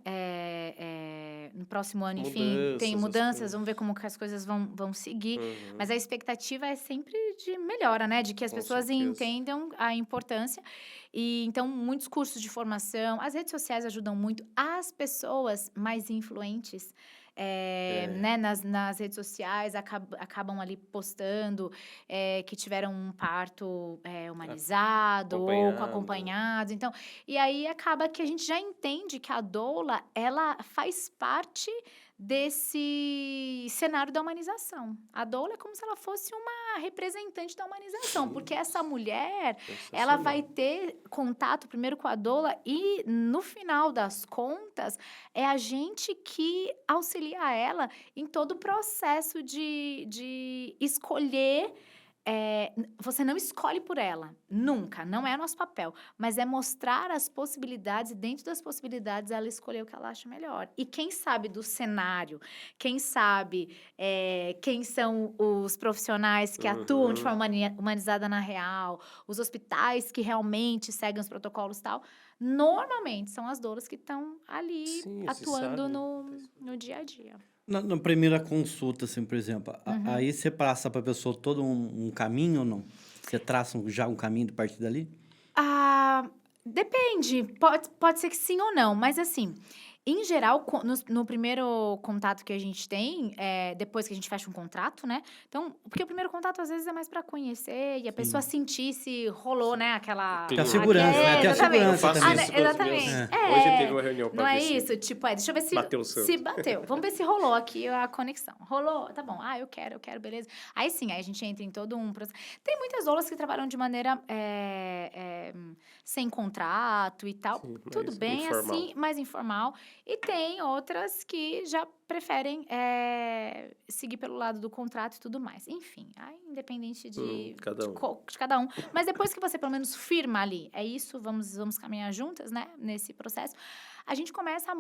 [SPEAKER 4] no próximo ano, enfim, tem mudanças, vamos ver como que as coisas vão seguir. Mas a expectativa é sempre de melhora, né? De que as pessoas entendam a importância. E, então, muitos cursos de formação, as redes sociais ajudam muito. As pessoas mais influentes, né, nas redes sociais, acabam ali postando que tiveram um parto humanizado ou com acompanhados. Então, e aí acaba que a gente já entende que a doula, ela faz parte desse cenário da humanização. A doula é como se ela fosse uma representante da humanização, porque essa mulher, ela vai ter contato primeiro com a doula e, no final das contas, é a gente que auxilia ela em todo o processo de escolher. Você não escolhe por ela, nunca, não é nosso papel, mas é mostrar as possibilidades e dentro das possibilidades ela escolher o que ela acha melhor. E quem sabe do cenário, quem sabe quem são os profissionais que atuam de forma humanizada na real, os hospitais que realmente seguem os protocolos e tal, normalmente são as doulas que estão ali atuando no dia a dia.
[SPEAKER 3] Na primeira consulta, assim, por exemplo, aí você passa para a pessoa todo um caminho ou não? Você traça já um caminho a partir dali?
[SPEAKER 4] Depende. Pode ser que sim ou não, mas assim... Em geral, no primeiro contato que a gente tem, depois que a gente fecha um contrato, né? Então, porque o primeiro contato, às vezes, é mais para conhecer e a pessoa sentir se rolou, né? Aquela...
[SPEAKER 3] Tem a segurança, né? Tem a segurança também.
[SPEAKER 4] Exatamente.
[SPEAKER 2] Hoje teve uma reunião para
[SPEAKER 4] ver. Não é isso? Tipo, deixa eu ver se bateu. Vamos ver se rolou aqui a conexão. Rolou, tá bom. Eu quero, beleza. Aí sim, aí a gente entra em todo um processo. Tem muitas doulas que trabalham de maneira sem contrato e tal. Sim, tudo bem, informal. Assim, mais informal. E tem outras que já preferem seguir pelo lado do contrato e tudo mais. Enfim, independente de cada um. Mas depois que você, pelo menos, firma ali, é isso, vamos caminhar juntas, né, nesse processo. a gente começa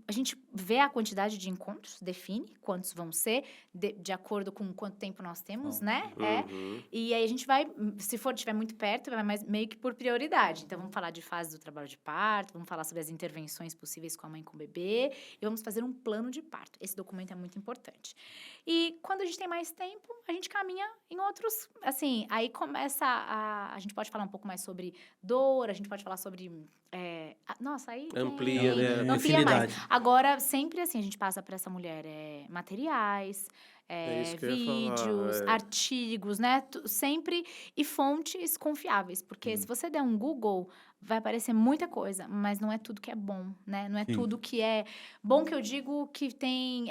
[SPEAKER 4] a gente vê a quantidade de encontros, define quantos vão ser, de acordo com quanto tempo nós temos, né? E aí a gente vai, se tiver muito perto, vai mais meio que por prioridade. Então, vamos falar de fase do trabalho de parto, vamos falar sobre as intervenções possíveis com a mãe e com o bebê, e vamos fazer um plano de parto. Esse documento é muito importante. E quando a gente tem mais tempo, a gente caminha em outros, assim, aí começa a gente pode falar um pouco mais sobre dor, a gente pode falar sobre, nossa, aí
[SPEAKER 2] amplia, né?
[SPEAKER 4] Amplia mais. Agora, sempre assim, a gente passa para essa mulher materiais,
[SPEAKER 2] isso que eu ia
[SPEAKER 4] vídeos,
[SPEAKER 2] falar,
[SPEAKER 4] artigos, né? Sempre, e fontes confiáveis, porque se você der um Google, vai aparecer muita coisa, mas não é tudo que é bom, né? Não é tudo que é bom, que eu digo que tem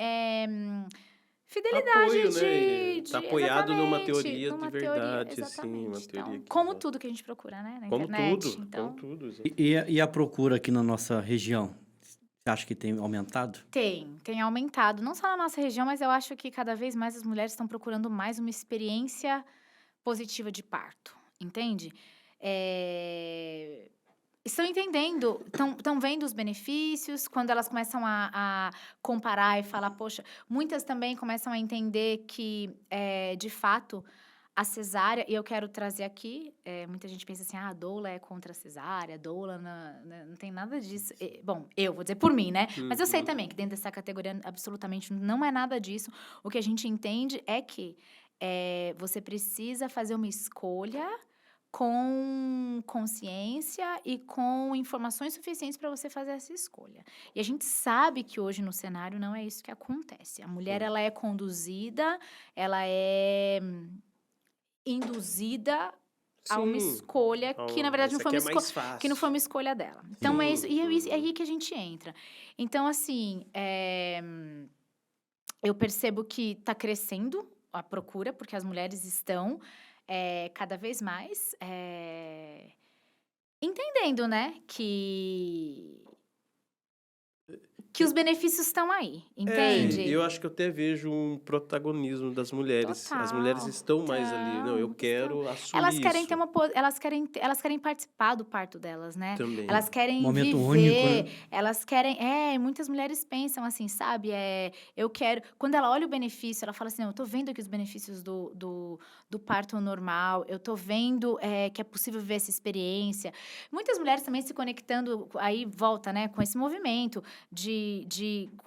[SPEAKER 4] fidelidade
[SPEAKER 2] apoio,
[SPEAKER 4] né?
[SPEAKER 2] Tá apoiado numa teoria
[SPEAKER 4] numa
[SPEAKER 2] de verdade,
[SPEAKER 4] teoria,
[SPEAKER 2] assim, uma teoria
[SPEAKER 4] então,
[SPEAKER 2] que
[SPEAKER 4] como tudo que a gente procura, né? Na internet.
[SPEAKER 2] Como tudo.
[SPEAKER 3] E a procura aqui na nossa região? Você acha que tem aumentado?
[SPEAKER 4] Tem aumentado. Não só na nossa região, mas eu acho que cada vez mais as mulheres estão procurando mais uma experiência positiva de parto, entende? Estão entendendo, estão vendo os benefícios, quando elas começam a comparar e falar, poxa, muitas também começam a entender que, de fato, a cesárea, e eu quero trazer aqui, muita gente pensa assim, a doula é contra a cesárea, a doula não tem nada disso. Bom, eu vou dizer por mim, né? Mas eu sei também que dentro dessa categoria absolutamente não é nada disso. O que a gente entende é que você precisa fazer uma escolha com consciência e com informações suficientes para você fazer essa escolha. E a gente sabe que hoje no cenário não é isso que acontece. A mulher, ela é conduzida, ela é induzida a uma escolha que, na verdade, não foi uma escolha dela. Então, é isso. E é aí que a gente entra. Então, assim, eu percebo que está crescendo a procura, porque as mulheres estão cada vez mais entendendo, né, que os benefícios estão aí, entende?
[SPEAKER 2] Eu acho que eu até vejo um protagonismo das mulheres.
[SPEAKER 4] Total,
[SPEAKER 2] as mulheres estão mais ali. Não, eu quero assumir
[SPEAKER 4] elas querem
[SPEAKER 2] isso.
[SPEAKER 4] ter elas querem participar do parto delas, né?
[SPEAKER 2] Também.
[SPEAKER 4] Elas querem
[SPEAKER 3] Momento
[SPEAKER 4] viver,
[SPEAKER 3] único, né?
[SPEAKER 4] elas querem, muitas mulheres pensam assim, sabe? Eu quero, quando ela olha o benefício, ela fala assim, não, eu tô vendo aqui os benefícios do parto normal, eu tô vendo que é possível viver essa experiência. Muitas mulheres também se conectando, aí volta, né, com esse movimento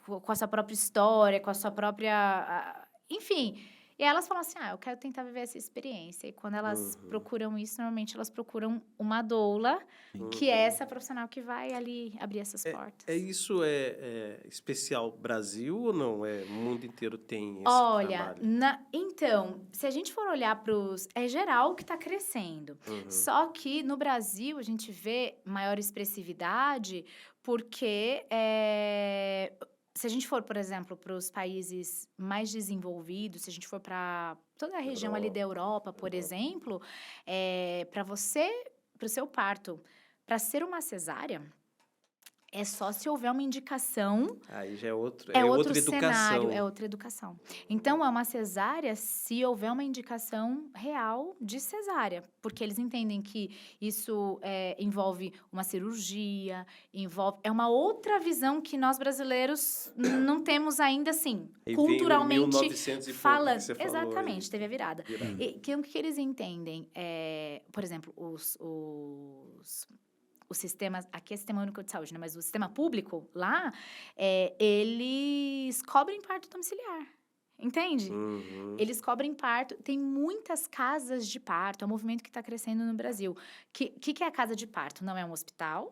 [SPEAKER 4] com a sua própria história, com a sua própria... enfim, e elas falam assim, eu quero tentar viver essa experiência. E quando elas procuram isso, normalmente elas procuram uma doula, que é essa profissional que vai ali abrir essas portas.
[SPEAKER 2] Isso é especial Brasil ou não? O mundo inteiro tem esse
[SPEAKER 4] trabalho?
[SPEAKER 2] Então,
[SPEAKER 4] se a gente for olhar para os... É geral que está crescendo. Só que no Brasil a gente vê maior expressividade porque... se a gente for, por exemplo, para os países mais desenvolvidos, se a gente for para toda a região ali da Europa, por exemplo, para o seu parto, para ser uma cesárea, é só se houver uma indicação.
[SPEAKER 2] Aí já é outra
[SPEAKER 4] cenário,
[SPEAKER 2] educação.
[SPEAKER 4] É outra educação. Então, é uma cesárea se houver uma indicação real de cesárea. Porque eles entendem que isso envolve uma cirurgia, é uma outra visão que nós brasileiros não temos ainda, assim,
[SPEAKER 2] e
[SPEAKER 4] culturalmente
[SPEAKER 2] 1900 e
[SPEAKER 4] falando.
[SPEAKER 2] Que você falou,
[SPEAKER 4] exatamente, teve a virada. E que o que eles entendem? Por exemplo, os sistemas, aqui é Sistema Único de Saúde, né? Mas o sistema público lá, eles cobrem parto domiciliar, entende? Eles cobrem parto, tem muitas casas de parto, é um movimento que está crescendo no Brasil. Que é a casa de parto? Não é um hospital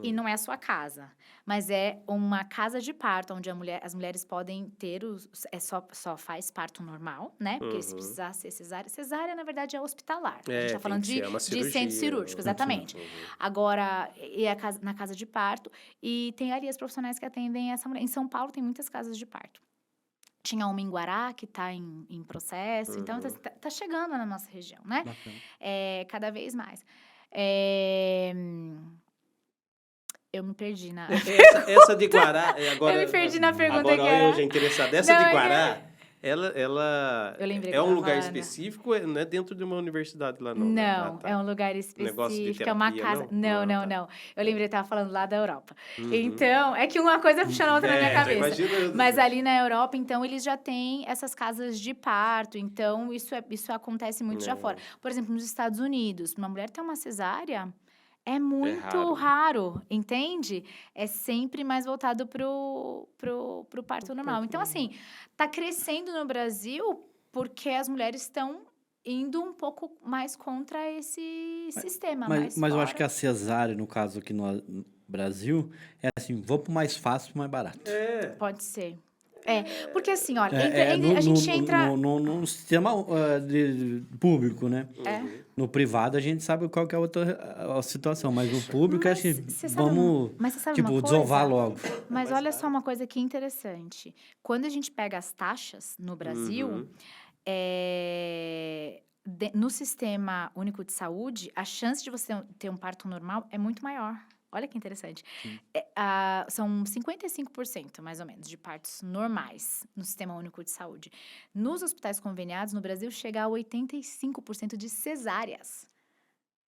[SPEAKER 4] e não é a sua casa, mas é uma casa de parto, onde as mulheres podem ter, só faz parto normal, né? Porque se precisar ser cesárea, na verdade, é hospitalar. A gente está falando de centro cirúrgico, exatamente. Agora, na casa de parto, e tem ali as profissionais que atendem essa mulher. Em São Paulo, tem muitas casas de parto. Tinha uma em Guará, que está em processo, então está chegando na nossa região, né? Cada vez mais. Eu me perdi na...
[SPEAKER 2] Essa de Guará... Agora,
[SPEAKER 4] eu me perdi na pergunta
[SPEAKER 2] agora
[SPEAKER 4] que era...
[SPEAKER 2] eu já interessado. Essa de Guará
[SPEAKER 5] Eu lembrei que
[SPEAKER 2] é um
[SPEAKER 5] tava
[SPEAKER 2] lugar
[SPEAKER 5] falando.
[SPEAKER 2] específico, não é dentro de uma universidade lá, não? né?
[SPEAKER 5] Não,
[SPEAKER 2] Ah, tá.
[SPEAKER 5] é um lugar
[SPEAKER 2] Negócio de
[SPEAKER 5] específico, é uma
[SPEAKER 2] terapia,
[SPEAKER 5] casa.
[SPEAKER 2] não?
[SPEAKER 5] Não,
[SPEAKER 2] Ah, tá.
[SPEAKER 5] não. Eu lembrei que tava falando lá da Europa.
[SPEAKER 2] Uhum.
[SPEAKER 5] Então, é que uma coisa puxando a outra na minha
[SPEAKER 2] Tô
[SPEAKER 5] cabeça.
[SPEAKER 2] imaginando.
[SPEAKER 5] Mas ali na Europa, então, eles já têm essas casas de parto. Então, isso acontece muito já fora. Por exemplo, nos Estados Unidos, uma mulher ter uma cesárea é muito raro, entende? É sempre mais voltado pro parto normal. Então, assim, tá crescendo no Brasil porque as mulheres estão indo um pouco mais contra esse sistema.
[SPEAKER 3] Mas eu acho que a cesárea, no caso aqui no Brasil, é assim, vou pro mais fácil, pro mais barato.
[SPEAKER 5] Pode ser. Porque assim, olha,
[SPEAKER 3] No,
[SPEAKER 5] a gente entra...
[SPEAKER 3] no sistema público, né?
[SPEAKER 5] É.
[SPEAKER 3] No privado, a gente sabe qual que é a outra a situação, mas no público,
[SPEAKER 5] Mas
[SPEAKER 3] acho que
[SPEAKER 5] você sabe
[SPEAKER 3] vamos,
[SPEAKER 5] mas você sabe
[SPEAKER 3] tipo,
[SPEAKER 5] uma
[SPEAKER 3] desovar
[SPEAKER 5] coisa?
[SPEAKER 3] logo.
[SPEAKER 5] Mas olha só uma coisa que interessante. Quando a gente pega as taxas no Brasil,
[SPEAKER 2] Uhum.
[SPEAKER 5] no Sistema Único de Saúde, a chance de você ter um parto normal é muito maior. Olha que interessante. São 55%, mais ou menos, de partos normais no Sistema Único de Saúde. Nos hospitais conveniados, no Brasil, chega a 85% de cesáreas.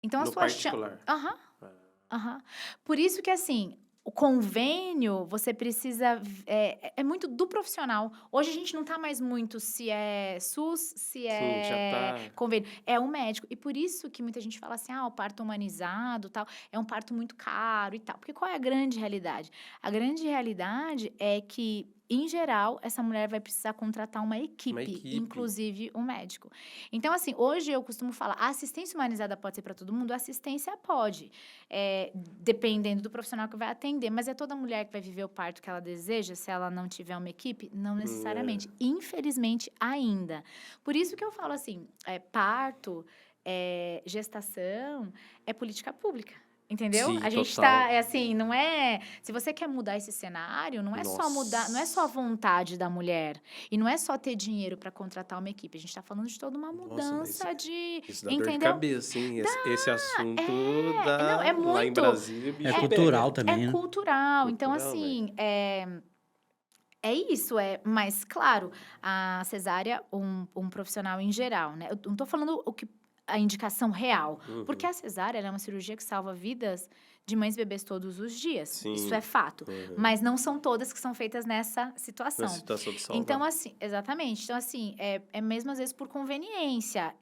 [SPEAKER 5] Então, a
[SPEAKER 2] No
[SPEAKER 5] sua chance...
[SPEAKER 2] particular.
[SPEAKER 5] Aham. Por isso que, assim, o convênio, você precisa... É muito do profissional. Hoje, a gente não tá mais muito se é SUS, se é
[SPEAKER 2] já tá.
[SPEAKER 5] convênio. É um médico. E por isso que muita gente fala assim, o parto humanizado, tal, é um parto muito caro e tal. Porque qual é a grande realidade? A grande realidade é que, em geral, essa mulher vai precisar contratar uma equipe, inclusive um médico. Então, assim, hoje eu costumo falar, a assistência humanizada pode ser para todo mundo? A assistência pode, dependendo do profissional que vai atender. Mas é toda mulher que vai viver o parto que ela deseja, se ela não tiver uma equipe? Não necessariamente. Infelizmente, ainda. Por isso que eu falo assim, parto, gestação, é política pública. Entendeu?
[SPEAKER 2] Sim,
[SPEAKER 5] a gente
[SPEAKER 2] total.
[SPEAKER 5] tá, assim, não é... Se você quer mudar esse cenário, não é só mudar, não é só a vontade da mulher. E não é só ter dinheiro para contratar uma equipe. A gente tá falando de toda uma mudança de...
[SPEAKER 2] Isso dá
[SPEAKER 5] entendeu?
[SPEAKER 2] dor de cabeça, hein? Esse assunto
[SPEAKER 5] não, é muito...
[SPEAKER 2] lá em Brasília, bicho
[SPEAKER 3] É cultural
[SPEAKER 2] pega.
[SPEAKER 3] também,
[SPEAKER 5] É
[SPEAKER 3] né?
[SPEAKER 5] cultural. Então,
[SPEAKER 2] Cultural,
[SPEAKER 5] assim, é isso, mas, claro, a cesárea, um profissional em geral, né? Eu não tô falando a indicação real, porque a cesárea ela é uma cirurgia que salva vidas de mães e bebês todos os dias.
[SPEAKER 2] Sim.
[SPEAKER 5] Isso é fato. Mas não são todas que são feitas nessa situação.
[SPEAKER 2] Na situação de salvar.
[SPEAKER 5] Então, assim, exatamente. Então, assim, é mesmo às vezes por conveniência.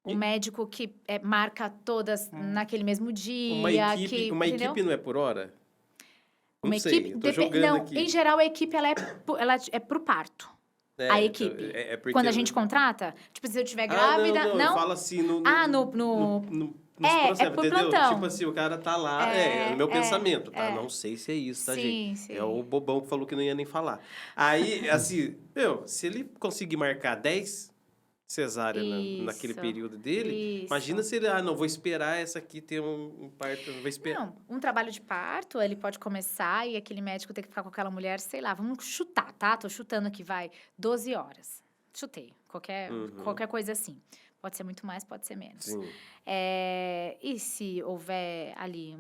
[SPEAKER 5] O médico que marca todas naquele mesmo dia.
[SPEAKER 2] Uma
[SPEAKER 5] entendeu?
[SPEAKER 2] equipe não é por hora?
[SPEAKER 5] Uma
[SPEAKER 2] Não sei,
[SPEAKER 5] equipe,
[SPEAKER 2] eu tô jogando aqui.
[SPEAKER 5] Em geral, a equipe ela é pro parto. A equipe.
[SPEAKER 2] Porque...
[SPEAKER 5] Quando a gente contrata, tipo, se eu estiver grávida...
[SPEAKER 2] não, eu falo assim nos processos,
[SPEAKER 5] por
[SPEAKER 2] entendeu?
[SPEAKER 5] plantão.
[SPEAKER 2] Tipo assim, o cara tá lá, é o meu pensamento, tá? Não sei se é isso, tá, gente?
[SPEAKER 5] Sim.
[SPEAKER 2] É o bobão que falou que não ia nem falar. Aí, assim, se ele conseguir marcar 10 cesárea naquele período dele, imagina se ele, não, vou esperar essa aqui ter um parto, vou esperar.
[SPEAKER 5] Não, um trabalho de parto, ele pode começar e aquele médico tem que ficar com aquela mulher, sei lá, vamos chutar, tá? Tô chutando aqui, 12 horas. Chutei, qualquer coisa assim. Pode ser muito mais, pode ser menos.
[SPEAKER 2] Sim.
[SPEAKER 5] E se houver ali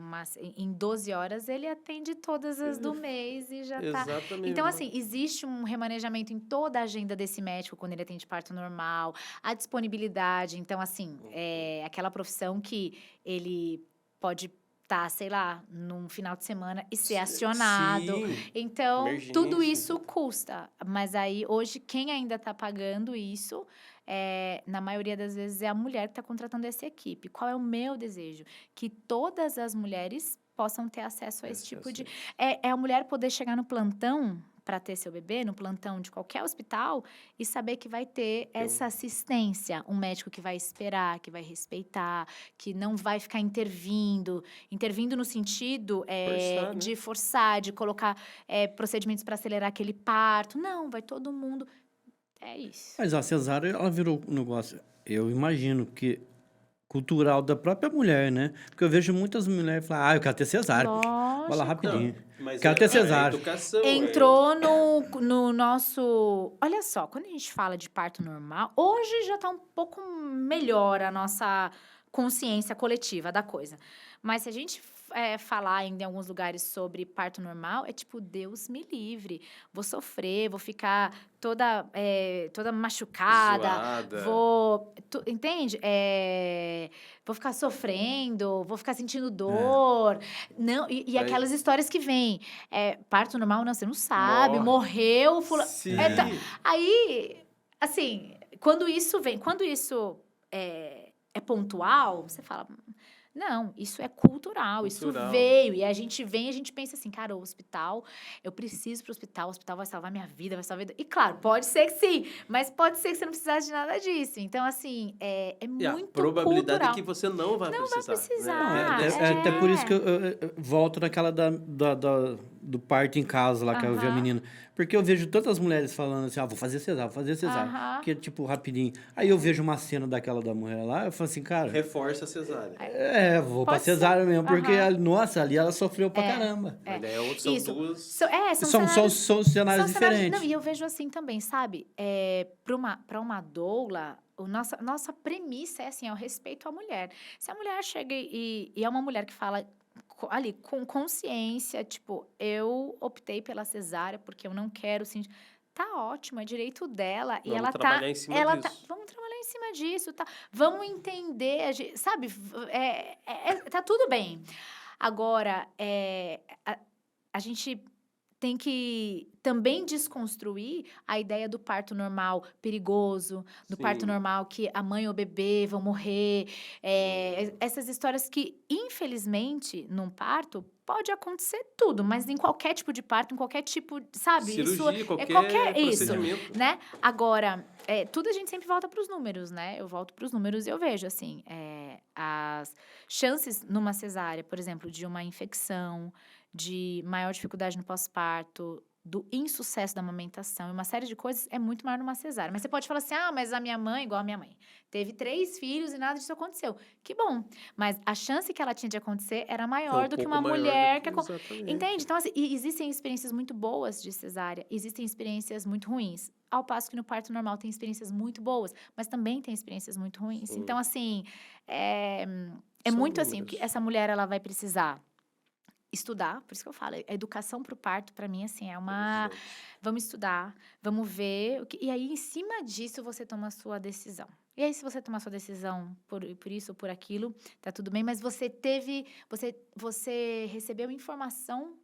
[SPEAKER 5] em 12 horas, ele atende todas as do mês e já tá.
[SPEAKER 2] Exatamente.
[SPEAKER 5] Então, assim, existe um remanejamento em toda a agenda desse médico quando ele atende parto normal, a disponibilidade. Então, assim, aquela profissão que ele pode estar, sei lá, num final de semana e ser acionado.
[SPEAKER 2] Sim.
[SPEAKER 5] Então,
[SPEAKER 2] Emergência.
[SPEAKER 5] tudo isso custa. Mas aí, hoje, quem ainda está pagando isso... na maioria das vezes é a mulher que está contratando essa equipe. Qual é o meu desejo? Que todas as mulheres possam ter acesso a esse tipo de... É a mulher poder chegar no plantão para ter seu bebê, no plantão de qualquer hospital, e saber que vai ter essa assistência. Um médico que vai esperar, que vai respeitar, que não vai ficar intervindo. Intervindo no sentido
[SPEAKER 2] Forçar, né?
[SPEAKER 5] de forçar, de colocar procedimentos para acelerar aquele parto. Não, vai todo mundo... É isso.
[SPEAKER 3] Mas a cesárea, ela virou um negócio, eu imagino que cultural da própria mulher, né? Porque eu vejo muitas mulheres falar, eu quero ter cesárea. Vai lá rapidinho.
[SPEAKER 2] Mas
[SPEAKER 3] Quero ter cesárea.
[SPEAKER 2] Educação,
[SPEAKER 5] Entrou no nosso... Olha só, quando a gente fala de parto normal, hoje já tá um pouco melhor a nossa
[SPEAKER 4] consciência coletiva da coisa. Mas se a gente falar ainda em alguns lugares sobre parto normal, é tipo, Deus me livre. Vou sofrer, vou ficar toda machucada.
[SPEAKER 2] Zoada.
[SPEAKER 4] Entende? Vou ficar sofrendo, vou ficar sentindo dor. Não, e aquelas histórias que vêm. Parto normal, não, você não sabe. Morreu.
[SPEAKER 2] Sim.
[SPEAKER 4] Aí, assim, quando isso é pontual, você fala... Não, isso é cultural, isso veio. E a gente vem e a gente pensa assim, cara, o hospital, eu preciso ir pro hospital, o hospital vai salvar minha vida, vai salvar a vida. E claro, pode ser que sim, mas pode ser que você não precisasse de nada disso. Então, assim, é muito cultural.
[SPEAKER 2] A probabilidade é que você não vai precisar.
[SPEAKER 4] Não vai precisar.
[SPEAKER 2] Né?
[SPEAKER 3] Até por isso que eu volto naquela do parto em casa lá, que eu vi a menina. Porque eu vejo tantas mulheres falando assim, vou fazer cesárea. Que é, tipo, rapidinho. Aí eu vejo uma cena daquela da mulher lá, eu falo assim, cara...
[SPEAKER 2] Reforça a cesárea.
[SPEAKER 3] Vou pra cesárea mesmo, porque, nossa, ali ela sofreu pra caramba.
[SPEAKER 2] São duas...
[SPEAKER 3] São cenários diferentes.
[SPEAKER 4] Não, e eu vejo assim também, sabe? Pra uma doula... Nossa premissa é assim, é o respeito à mulher. Se a mulher chega e é uma mulher que fala ali com consciência, tipo, eu optei pela cesárea porque eu não quero sentir... Tá ótimo, é direito dela.
[SPEAKER 2] Vamos
[SPEAKER 4] e ela
[SPEAKER 2] trabalhar em cima disso.
[SPEAKER 4] Vamos trabalhar em cima disso, tá? Vamos entender, sabe? Tá tudo bem. Agora, a gente tem que também desconstruir a ideia do parto normal perigoso, do parto normal que a mãe ou o bebê vão morrer. Essas histórias que, infelizmente, num parto, pode acontecer tudo, mas em qualquer tipo de parto, em qualquer tipo, sabe?
[SPEAKER 2] Cirurgia, qualquer procedimento.
[SPEAKER 4] Isso, né? Agora, tudo a gente sempre volta para os números, né? Eu volto para os números e eu vejo, assim, as chances numa cesárea, por exemplo, de uma infecção, de maior dificuldade no pós-parto, do insucesso da amamentação e uma série de coisas é muito maior numa cesárea. Mas você pode falar assim, mas a minha mãe, igual a minha mãe, teve 3 filhos e nada disso aconteceu. Que bom, mas a chance que ela tinha de acontecer era maior do que uma mulher que... Entende? Então, assim, existem experiências muito boas de cesárea, existem experiências muito ruins. Ao passo que no parto normal tem experiências muito boas, mas também tem experiências muito ruins. Então, assim, é muito assim, o que essa mulher ela vai precisar estudar, por isso que eu falo, a educação para o parto, para mim, assim, vamos estudar, vamos ver, e aí, em cima disso, você toma a sua decisão. E aí, se você tomar a sua decisão por isso ou por aquilo, tá tudo bem, mas você recebeu informação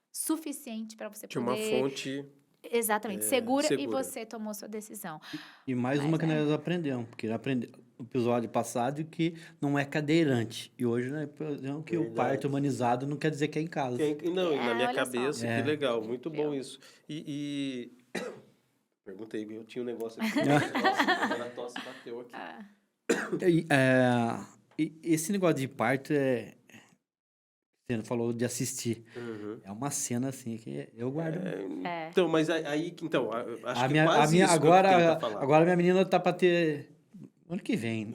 [SPEAKER 4] suficiente para você poder...
[SPEAKER 2] De uma fonte...
[SPEAKER 4] Exatamente, segura, e você tomou sua decisão.
[SPEAKER 3] E mais uma que nós aprendemos, porque no episódio passado que não é cadeirante. E hoje nós aprendemos que o parto humanizado não quer dizer que é em casa.
[SPEAKER 2] Não, na minha cabeça, que legal, muito bom isso. Perguntei, eu tinha um negócio aqui, a tosse bateu aqui.
[SPEAKER 3] Esse negócio de parto você falou de assistir. É uma cena assim que eu guardo.
[SPEAKER 2] Então, mas aí, acho que quase isso
[SPEAKER 3] agora minha menina tá para ter ano que vem.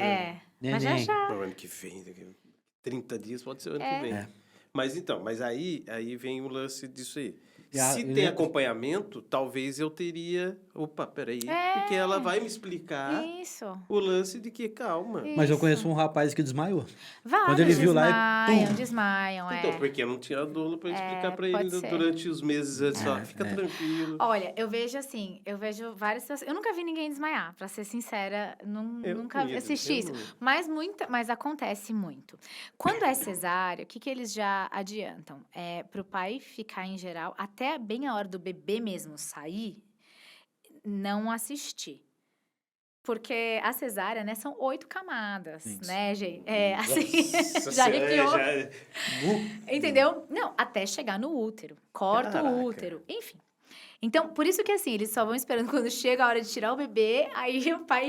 [SPEAKER 4] Mas já.
[SPEAKER 2] Não, ano que vem, 30 dias pode ser ano que vem. Mas aí vem o lance disso aí. Se tem acompanhamento, talvez eu teria... Opa, peraí. Porque ela vai me explicar o lance de que, calma.
[SPEAKER 3] Mas eu conheço um rapaz que desmaiou.
[SPEAKER 4] Quando ele viu lá, desmaiam.
[SPEAKER 2] Então, porque eu não tinha doula para explicar para ele durante os meses antes. Fica tranquilo.
[SPEAKER 4] Olha, eu vejo várias situações. Eu nunca vi ninguém desmaiar, para ser sincera. Nunca assisti isso. Mas acontece muito. Quando é cesárea, o que eles já adiantam? Para o pai ficar, em geral, até bem a hora do bebê mesmo sair, não assistir. Porque a cesárea, né, são 8 camadas, né, gente? Assim, já arrepiou. Entendeu? Não, até chegar no útero. Corta o útero, enfim. Então, por isso que, assim, eles só vão esperando quando chega a hora de tirar o bebê, aí o pai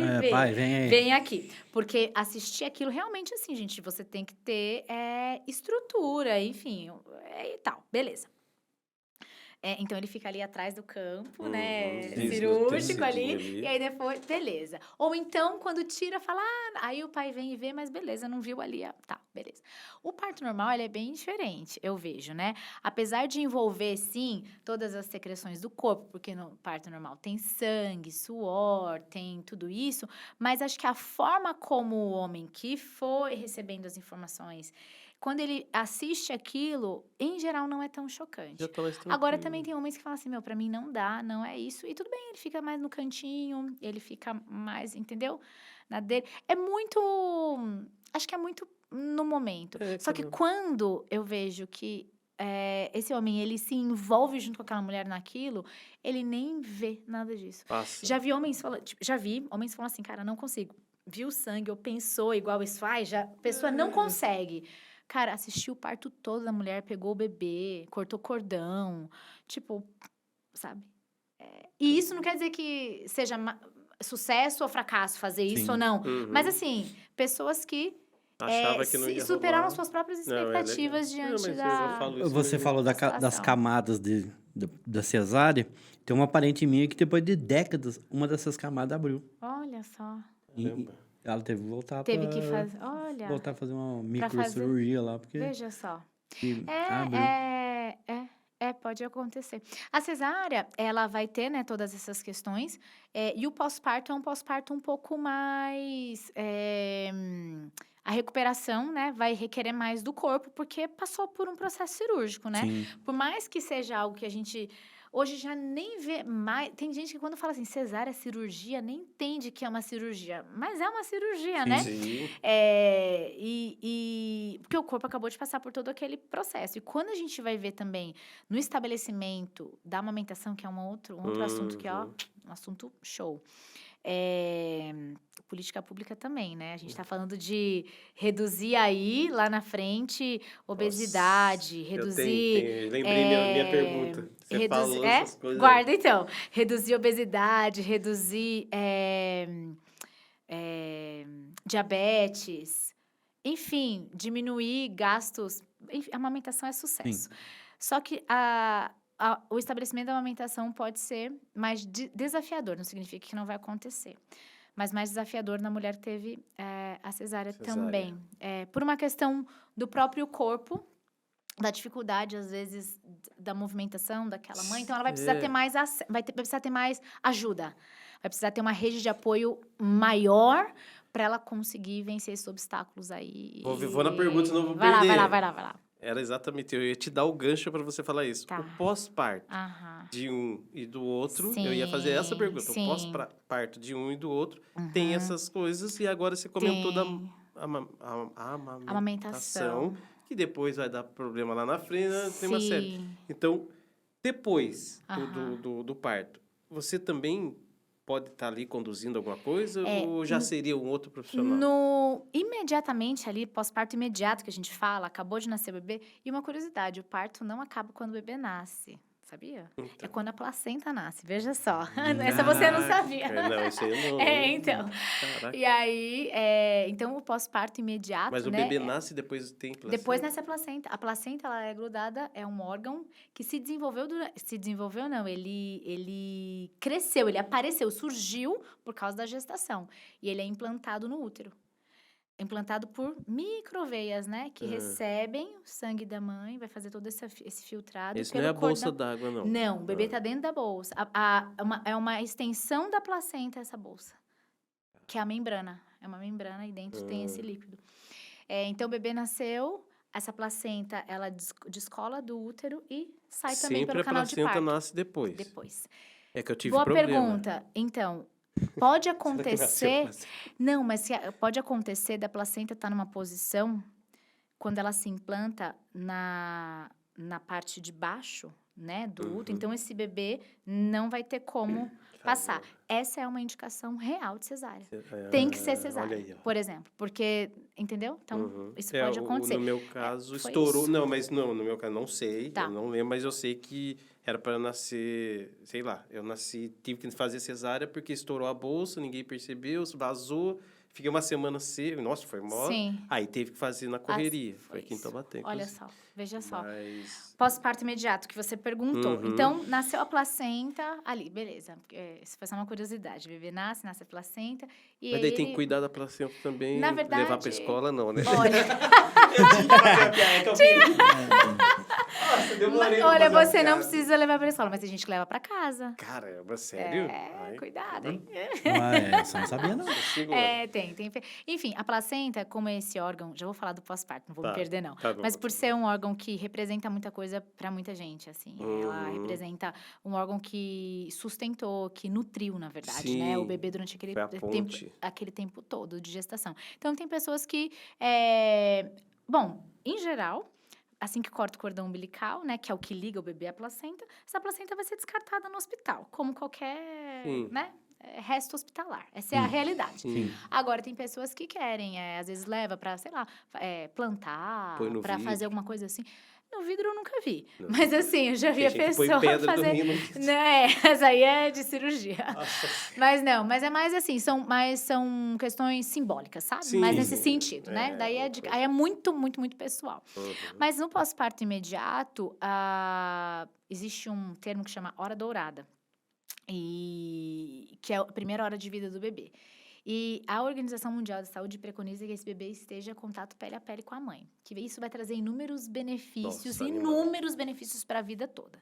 [SPEAKER 4] vem aqui. Porque assistir aquilo, realmente, assim, gente, você tem que ter estrutura, enfim, e tal, beleza.
[SPEAKER 5] Então, ele fica ali atrás do campo, né?
[SPEAKER 2] Isso,
[SPEAKER 5] Cirúrgico
[SPEAKER 2] tecidinho
[SPEAKER 5] ali. E aí, depois, beleza. Ou então, quando tira, fala... aí o pai vem e vê, mas beleza, não viu ali. Tá, beleza. O parto normal, ele é bem diferente, eu vejo, né? Apesar de envolver, sim, todas as secreções do corpo, porque no parto normal tem sangue, suor, tem tudo isso, mas acho que a forma como o homem que foi recebendo as informações... quando ele assiste aquilo, em geral, não é tão chocante.
[SPEAKER 2] Já tá mais
[SPEAKER 5] Agora,
[SPEAKER 2] tranquilo.
[SPEAKER 5] também tem homens que falam assim, pra mim não dá, não é isso. E tudo bem, ele fica mais no cantinho, ele fica mais, entendeu? Na dele. É muito... acho que é muito no momento. Só que quando eu vejo que esse homem, ele se envolve junto com aquela mulher naquilo, ele nem vê nada disso.
[SPEAKER 2] Passa.
[SPEAKER 5] Já vi homens falando... homens falando assim, cara, não consigo. Viu o sangue, ou pensou igual isso faz, a pessoa não consegue. Cara, assistiu o parto todo da mulher, pegou o bebê, cortou cordão, tipo, sabe? E isso não quer dizer que seja sucesso ou fracasso fazer isso ou não. Mas, assim, pessoas que
[SPEAKER 2] achava que não ia
[SPEAKER 5] superaram
[SPEAKER 2] rolar.
[SPEAKER 5] suas próprias
[SPEAKER 2] Não,
[SPEAKER 5] expectativas diante da...
[SPEAKER 3] Você falou das
[SPEAKER 5] situação.
[SPEAKER 3] camadas da cesárea. Tem uma parente minha que depois de décadas, uma dessas camadas abriu.
[SPEAKER 5] Olha só.
[SPEAKER 3] E ela teve que voltar
[SPEAKER 5] Teve que fazer... Olha,
[SPEAKER 3] voltar a fazer uma
[SPEAKER 5] fazer-
[SPEAKER 3] microcirurgia lá, porque
[SPEAKER 5] veja só.
[SPEAKER 3] abriu.
[SPEAKER 5] Pode acontecer. A cesárea, ela vai ter, né, todas essas questões. E o pós-parto é um pós-parto um pouco mais... a recuperação, né, vai requerer mais do corpo, porque passou por um processo cirúrgico, né?
[SPEAKER 3] Sim.
[SPEAKER 5] Por mais que seja algo que a gente... hoje já nem vê mais... Tem gente que quando fala assim, cesárea, cirurgia, nem entende que é uma cirurgia. Mas é uma cirurgia, né?
[SPEAKER 2] Sim.
[SPEAKER 5] Porque o corpo acabou de passar por todo aquele processo. E quando a gente vai ver também no estabelecimento da amamentação, que é um outro assunto que, ó, um assunto show. Política pública também, né? A gente tá falando de reduzir aí, lá na frente, obesidade, reduzir...
[SPEAKER 2] Lembrei minha pergunta. Você falou essas coisas.
[SPEAKER 5] Guarda, então. Reduzir obesidade, reduzir diabetes, enfim, diminuir gastos. Enfim, a amamentação é sucesso.
[SPEAKER 3] Sim.
[SPEAKER 5] Só que o estabelecimento da amamentação pode ser mais desafiador, não significa que não vai acontecer. Mas mais desafiador na mulher que teve a cesárea também. Por uma questão do próprio corpo, da dificuldade, às vezes, da movimentação daquela mãe. Então, ela vai precisar ter mais vai precisar ter mais ajuda. Vai precisar ter uma rede de apoio maior para ela conseguir vencer esses obstáculos aí.
[SPEAKER 2] Vou na pergunta, senão eu vou
[SPEAKER 5] vai
[SPEAKER 2] perder.
[SPEAKER 5] Vai lá.
[SPEAKER 2] Era exatamente, eu ia te dar o gancho para você falar isso.
[SPEAKER 5] Tá.
[SPEAKER 2] O pós-parto
[SPEAKER 5] Aham.
[SPEAKER 2] de um e do outro,
[SPEAKER 5] Sim,
[SPEAKER 2] eu ia fazer essa pergunta.
[SPEAKER 5] sim.
[SPEAKER 2] O pós-parto de um e do outro tem essas coisas, e agora você comentou da amamentação, que depois vai dar problema lá na frente, né? Tem uma série.
[SPEAKER 5] Sim.
[SPEAKER 2] Então, depois
[SPEAKER 5] Aham.
[SPEAKER 2] do parto, você também pode estar ali conduzindo alguma coisa ou já seria um outro profissional?
[SPEAKER 5] Imediatamente ali, pós-parto imediato que a gente fala, acabou de nascer o bebê. E uma curiosidade, o parto não acaba quando o bebê nasce, sabia?
[SPEAKER 2] Então.
[SPEAKER 5] É quando a placenta nasce, veja só. Essa você não sabia.
[SPEAKER 2] Não, isso aí eu não.
[SPEAKER 5] Então.
[SPEAKER 2] Caraca.
[SPEAKER 5] E aí, então o pós-parto imediato,
[SPEAKER 2] Mas o
[SPEAKER 5] né?
[SPEAKER 2] bebê nasce e depois tem placenta?
[SPEAKER 5] Depois nasce a placenta. A placenta, ela é grudada, é um órgão que se desenvolveu se desenvolveu não, ele cresceu, ele apareceu, surgiu por causa da gestação. E ele é implantado no útero. Implantado por microveias, né? Que recebem o sangue da mãe, vai fazer todo esse filtrado.
[SPEAKER 2] Esse não é a bolsa d'água, não.
[SPEAKER 5] Não, o bebê tá dentro da bolsa. É uma extensão da placenta essa bolsa. Que é a membrana. É uma membrana e dentro tem esse líquido. Então, o bebê nasceu, essa placenta, ela descola do útero e sai também pelo canal de parto.
[SPEAKER 2] Sempre a placenta nasce depois.
[SPEAKER 5] Depois.
[SPEAKER 2] É que eu tive
[SPEAKER 5] Boa
[SPEAKER 2] problema.
[SPEAKER 5] pergunta. Então, pode acontecer... Não, mas pode acontecer da placenta estar numa posição, quando ela se implanta na parte de baixo, né, do útero. Então, esse bebê não vai ter como passar. Essa é uma indicação real de cesárea. Tem que ser cesárea,
[SPEAKER 2] Olha aí, ó.
[SPEAKER 5] por exemplo. Porque, entendeu? Então, isso pode acontecer.
[SPEAKER 2] No meu caso,
[SPEAKER 5] foi
[SPEAKER 2] estourou.
[SPEAKER 5] isso.
[SPEAKER 2] Não, mas no meu caso, não sei.
[SPEAKER 5] Tá.
[SPEAKER 2] Eu não lembro, mas eu sei que era para nascer, sei lá. Eu nasci, tive que fazer cesárea porque estourou a bolsa, ninguém percebeu, vazou. Fiquei uma semana seco. Nossa, foi mó.
[SPEAKER 5] Sim.
[SPEAKER 2] Aí teve que fazer na correria.
[SPEAKER 5] Foi
[SPEAKER 2] Foi aqui em
[SPEAKER 5] isso.
[SPEAKER 2] Taubaté.
[SPEAKER 5] Olha
[SPEAKER 2] inclusive.
[SPEAKER 5] só, veja só.
[SPEAKER 2] Mas...
[SPEAKER 5] Pós-parto imediato, que você perguntou.
[SPEAKER 2] Uhum.
[SPEAKER 5] Então, nasceu a placenta ali, beleza. Isso foi só uma curiosidade. O bebê nasce a placenta e
[SPEAKER 2] Mas daí
[SPEAKER 5] aí
[SPEAKER 2] tem que cuidar da placenta também.
[SPEAKER 5] Na verdade,
[SPEAKER 2] levar pra escola, não, né?
[SPEAKER 5] Olha,
[SPEAKER 2] Nossa,
[SPEAKER 5] olha, você não precisa levar pra escola, mas tem gente que leva pra casa.
[SPEAKER 2] Caramba, sério? Ai,
[SPEAKER 5] Cuidado, hein?
[SPEAKER 3] Você não sabia, não.
[SPEAKER 5] É, tem. Enfim, a placenta, como é esse órgão, já vou falar do pós-parto, não vou me perder, não.
[SPEAKER 2] Tá bom,
[SPEAKER 5] Mas por ser um órgão que representa muita coisa pra muita gente, assim. Ela representa um órgão que sustentou, que nutriu, na verdade, né? O bebê durante aquele tempo todo de gestação. Então, tem pessoas que, bom, em geral, assim que corta o cordão umbilical, né, que é o que liga o bebê à placenta, essa placenta vai ser descartada no hospital, como qualquer, né, resto hospitalar. Essa é a realidade.
[SPEAKER 3] Sim.
[SPEAKER 5] Agora, tem pessoas que querem, às vezes leva para, sei lá, plantar, para fazer alguma coisa assim. No vidro eu nunca vi. Não. Mas assim, eu já vi a pessoa fazer. Né? Essa aí é de cirurgia. Nossa. Mas não, mas é mais assim, são questões simbólicas, sabe? Sim, mais nesse sentido, né? Daí aí é muito, muito, muito pessoal. Uhum. Mas no pós-parto imediato, existe um termo que chama hora dourada. Que é a primeira hora de vida do bebê. E a Organização Mundial da Saúde preconiza que esse bebê esteja em contato pele a pele com a mãe. Que isso vai trazer inúmeros benefícios, benefícios para a vida toda.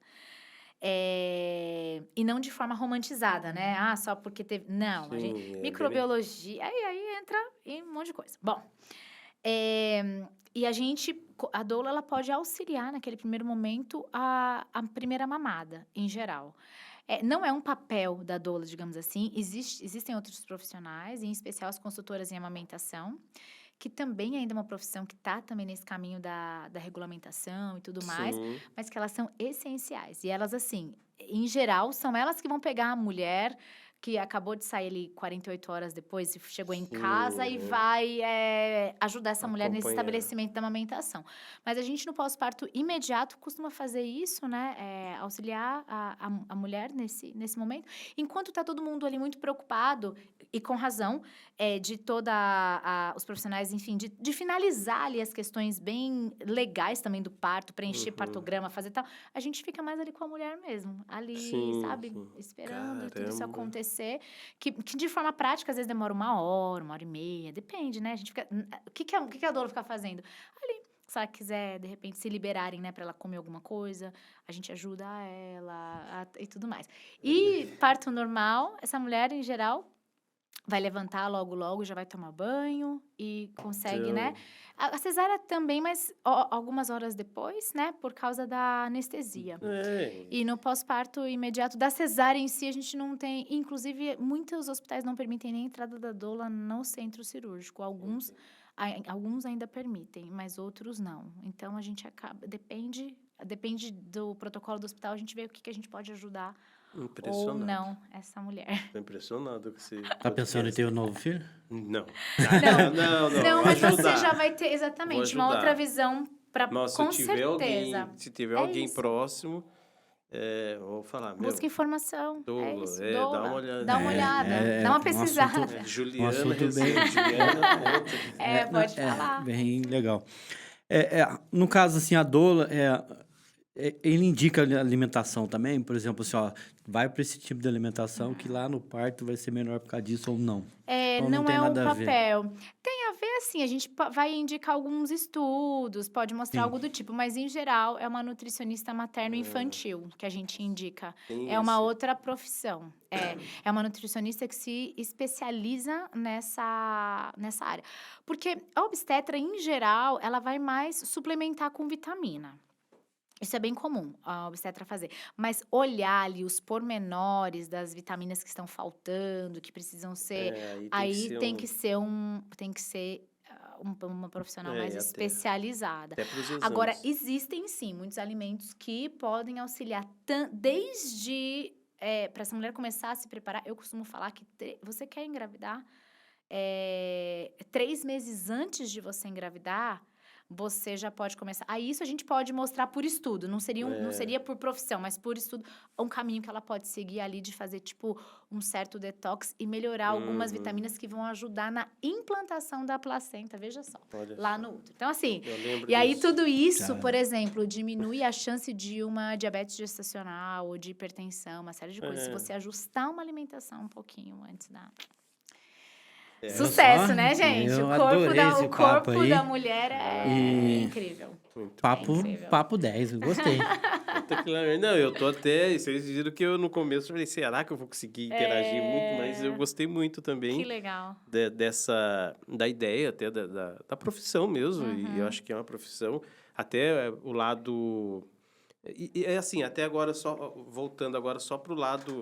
[SPEAKER 5] E não de forma romantizada, né? Só porque teve... Não, a gente... microbiologia, aí entra em um monte de coisa. Bom, e a doula, ela pode auxiliar naquele primeiro momento a primeira mamada, em geral. Não é um papel da doula, digamos assim. Existem outros profissionais, em especial as consultoras em amamentação, que também ainda é uma profissão que está também nesse caminho da regulamentação e tudo mais, mas que elas são essenciais. E elas, assim, em geral, são elas que vão pegar a mulher que acabou de sair ali 48 horas depois, chegou em casa e vai ajudar essa mulher nesse estabelecimento da amamentação. Mas a gente, no pós-parto imediato, costuma fazer isso, né? Auxiliar a mulher nesse momento. Enquanto está todo mundo ali muito preocupado, e com razão, de os profissionais, enfim, de finalizar ali as questões bem legais também do parto, preencher partograma, fazer tal, a gente fica mais ali com a mulher mesmo, ali, sabe? Esperando tudo isso acontecer. Que de forma prática, às vezes demora 1 hora, 1h30, depende, né? A gente fica... O que a doula fica fazendo? Ali, se ela quiser, de repente, se liberarem, né? Pra ela comer alguma coisa, a gente ajuda ela e tudo mais. E parto normal, essa mulher, em geral, vai levantar logo, já vai tomar banho e consegue, né? A cesárea também, mas algumas horas depois, né? Por causa da anestesia. E no pós-parto imediato da cesárea em si, a gente não tem... Inclusive, muitos hospitais não permitem nem a entrada da doula no centro cirúrgico. Alguns ainda permitem, mas outros não. Então, a gente acaba... Depende do protocolo do hospital, a gente vê o que a gente pode ajudar ou não essa mulher.
[SPEAKER 2] Tô impressionado com você.
[SPEAKER 3] Tá pensando em ter um novo filho?
[SPEAKER 2] Não.
[SPEAKER 5] Não, mas você já vai ter exatamente uma outra visão para com certeza.
[SPEAKER 2] Se tiver alguém próximo, vou falar.
[SPEAKER 5] Busca informação.
[SPEAKER 2] Doula,
[SPEAKER 5] doula,
[SPEAKER 2] dá uma olhada.
[SPEAKER 5] Dá uma pesquisada.
[SPEAKER 2] Juliana,
[SPEAKER 5] pode falar.
[SPEAKER 3] Bem legal. No caso, assim, a doula, ele indica a alimentação também, por exemplo, assim, vai para esse tipo de alimentação que lá no parto vai ser melhor por causa disso ou não?
[SPEAKER 5] Não é um papel. Tem a ver, assim, a gente vai indicar alguns estudos, pode mostrar algo do tipo, mas em geral é uma nutricionista materno-infantil que a gente indica. Uma outra profissão. É uma nutricionista que se especializa nessa área. Porque a obstetra, em geral, ela vai mais suplementar com vitamina. Isso é bem comum a obstetra fazer. Mas olhar ali os pormenores das vitaminas que estão faltando, que precisam ser... tem que ser uma profissional mais especializada.
[SPEAKER 2] Até pros exames.
[SPEAKER 5] Agora, existem sim muitos alimentos que podem auxiliar desde... para essa mulher começar a se preparar, eu costumo falar que você quer engravidar 3 meses antes de você engravidar,
[SPEAKER 4] você já pode começar. Aí isso a gente pode mostrar por estudo, não seria por profissão, mas por estudo, um caminho que ela pode seguir ali de fazer, tipo, um certo detox e melhorar algumas vitaminas que vão ajudar na implantação da placenta, veja só, lá no útero. Então, assim, e aí tudo isso, por exemplo, diminui a chance de uma diabetes gestacional ou de hipertensão, uma série de coisas. Se você ajustar uma alimentação um pouquinho antes da... Sucesso, né, gente?
[SPEAKER 3] Eu
[SPEAKER 4] O corpo da mulher é incrível.
[SPEAKER 3] Papo 10, eu gostei.
[SPEAKER 2] Não, eu tô até... Vocês viram que eu no começo falei, será que eu vou conseguir interagir muito? Mas eu gostei muito também.
[SPEAKER 4] Que legal.
[SPEAKER 2] Da ideia até da profissão mesmo. E eu acho que é uma profissão. Até o lado... E é assim, até agora, voltando agora só pro lado...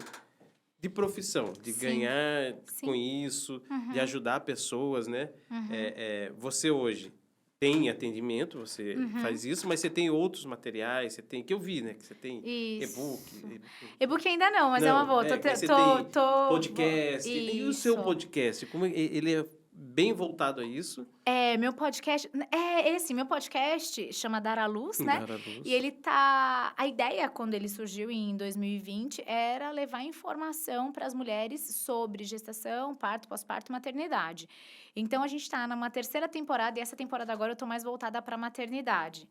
[SPEAKER 2] de profissão, de ganhar com isso, de ajudar pessoas, né? Você hoje tem atendimento, você faz isso, mas você tem outros materiais, você tem, que eu vi, né? Que você tem e-book.
[SPEAKER 4] E-book ainda não, mas é uma boa.
[SPEAKER 2] Podcast. E o seu podcast, como ele é bem voltado a isso?
[SPEAKER 4] Meu podcast... meu podcast chama Dar à Luz, né?
[SPEAKER 2] Dar à Luz.
[SPEAKER 4] E ele tá... A ideia, quando ele surgiu em 2020, era levar informação para as mulheres sobre gestação, parto, pós-parto e maternidade. Então, a gente está numa 3ª temporada, e essa temporada agora eu tô mais voltada para maternidade.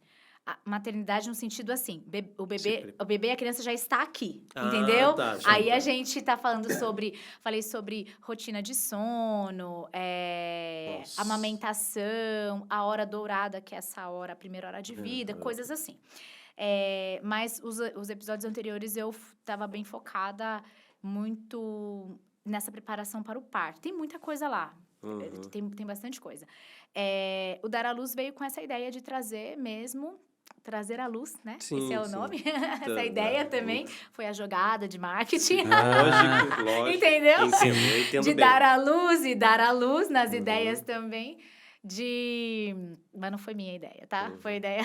[SPEAKER 4] A maternidade no sentido assim, o bebê, a criança já está aqui, entendeu?
[SPEAKER 2] Tá,
[SPEAKER 4] aí a gente tá falando falei sobre rotina de sono, amamentação, a hora dourada, que é essa hora, a primeira hora de vida, coisas assim. Mas os episódios anteriores eu tava bem focada muito nessa preparação para o parto. Tem muita coisa lá. Tem bastante coisa. O Dar à Luz veio com essa ideia de trazer à luz, né?
[SPEAKER 2] Sim,
[SPEAKER 4] esse é o nome. Essa ideia também foi a jogada de marketing.
[SPEAKER 2] Lógico.
[SPEAKER 4] Entendeu?
[SPEAKER 2] Entendo
[SPEAKER 4] de
[SPEAKER 2] bem.
[SPEAKER 4] dar à luz e dar à luz nas ideias também. Mas não foi minha ideia, tá? Foi ideia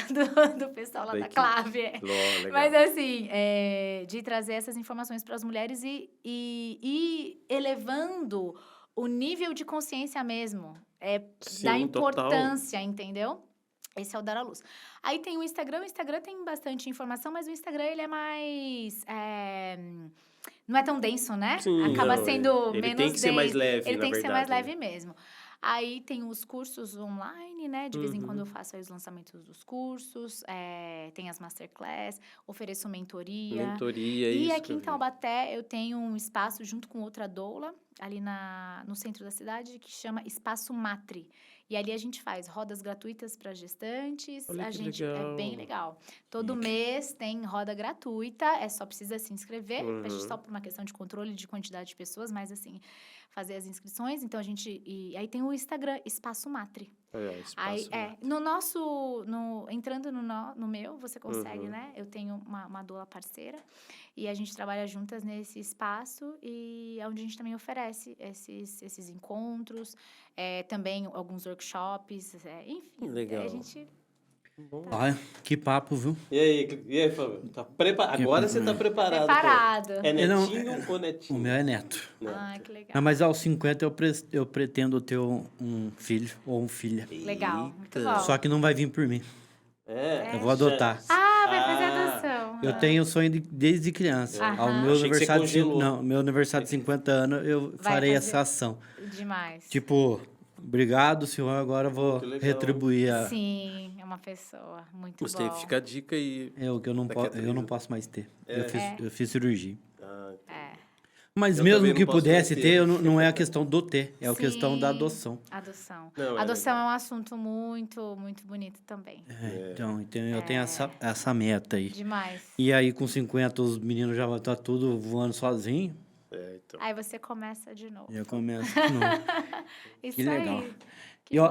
[SPEAKER 4] do pessoal lá da Clave. Mas assim, de trazer essas informações para as mulheres e elevando o nível de consciência mesmo. Da importância, total. Entendeu? Esse é o Dar à Luz. Aí tem o Instagram tem bastante informação, mas o Instagram, ele é mais... não é tão denso, né?
[SPEAKER 2] Sim,
[SPEAKER 4] acaba sendo menos denso.
[SPEAKER 2] Ele tem que ser mais leve,
[SPEAKER 4] Ele tem que ser mais leve mesmo. Aí tem os cursos online, né? De vez em quando eu faço aí os lançamentos dos cursos. Tem as masterclass, ofereço mentoria. E aqui em Taubaté eu tenho um espaço junto com outra doula, ali no centro da cidade, que chama Espaço Matri. E ali a gente faz rodas gratuitas para gestantes. É bem legal. Todo mês tem roda gratuita, só precisa se inscrever, só por uma questão de controle de quantidade de pessoas, mas assim, fazer as inscrições. Então aí tem o Instagram Espaço Matri.
[SPEAKER 2] Matri.
[SPEAKER 4] Entrando no meu, você consegue, né? Eu tenho uma doula parceira e a gente trabalha juntas nesse espaço e é onde a gente também oferece esses encontros, também alguns workshops, enfim.
[SPEAKER 2] Legal.
[SPEAKER 4] A gente...
[SPEAKER 3] Olha, que papo, viu?
[SPEAKER 2] E aí, Fábio? Agora você tá preparado.
[SPEAKER 4] Preparado.
[SPEAKER 2] É netinho ou netinho?
[SPEAKER 3] O meu é neto.
[SPEAKER 4] Que legal.
[SPEAKER 3] Não, mas aos 50 eu pretendo ter um filho ou uma filha.
[SPEAKER 4] Legal, muito bom.
[SPEAKER 3] Só que não vai vir por mim. Eu vou adotar.
[SPEAKER 4] Vai fazer adoção.
[SPEAKER 3] Eu tenho o sonho desde criança. Ao meu aniversário de 50 anos, eu farei essa ação.
[SPEAKER 4] Demais.
[SPEAKER 3] Tipo, obrigado, senhor, agora eu vou retribuir a...
[SPEAKER 4] Sim, é uma pessoa muito
[SPEAKER 2] Gostei,
[SPEAKER 4] bom.
[SPEAKER 2] fica a dica aí.
[SPEAKER 3] Eu não posso mais ter. Eu fiz cirurgia. Mas
[SPEAKER 2] Eu
[SPEAKER 3] mesmo
[SPEAKER 2] também
[SPEAKER 3] que
[SPEAKER 2] não posso
[SPEAKER 3] pudesse
[SPEAKER 2] ter.
[SPEAKER 3] ter, não é a questão do ter, é a questão da adoção.
[SPEAKER 4] Adoção.
[SPEAKER 2] Não,
[SPEAKER 4] adoção é um assunto muito, muito bonito também.
[SPEAKER 3] Então eu tenho essa meta aí.
[SPEAKER 4] Demais.
[SPEAKER 3] E aí, com 50, os meninos já vão estar tudo voando sozinho.
[SPEAKER 2] Então.
[SPEAKER 4] Aí você começa de novo.
[SPEAKER 3] Eu começo de novo.
[SPEAKER 4] Isso
[SPEAKER 3] Que legal.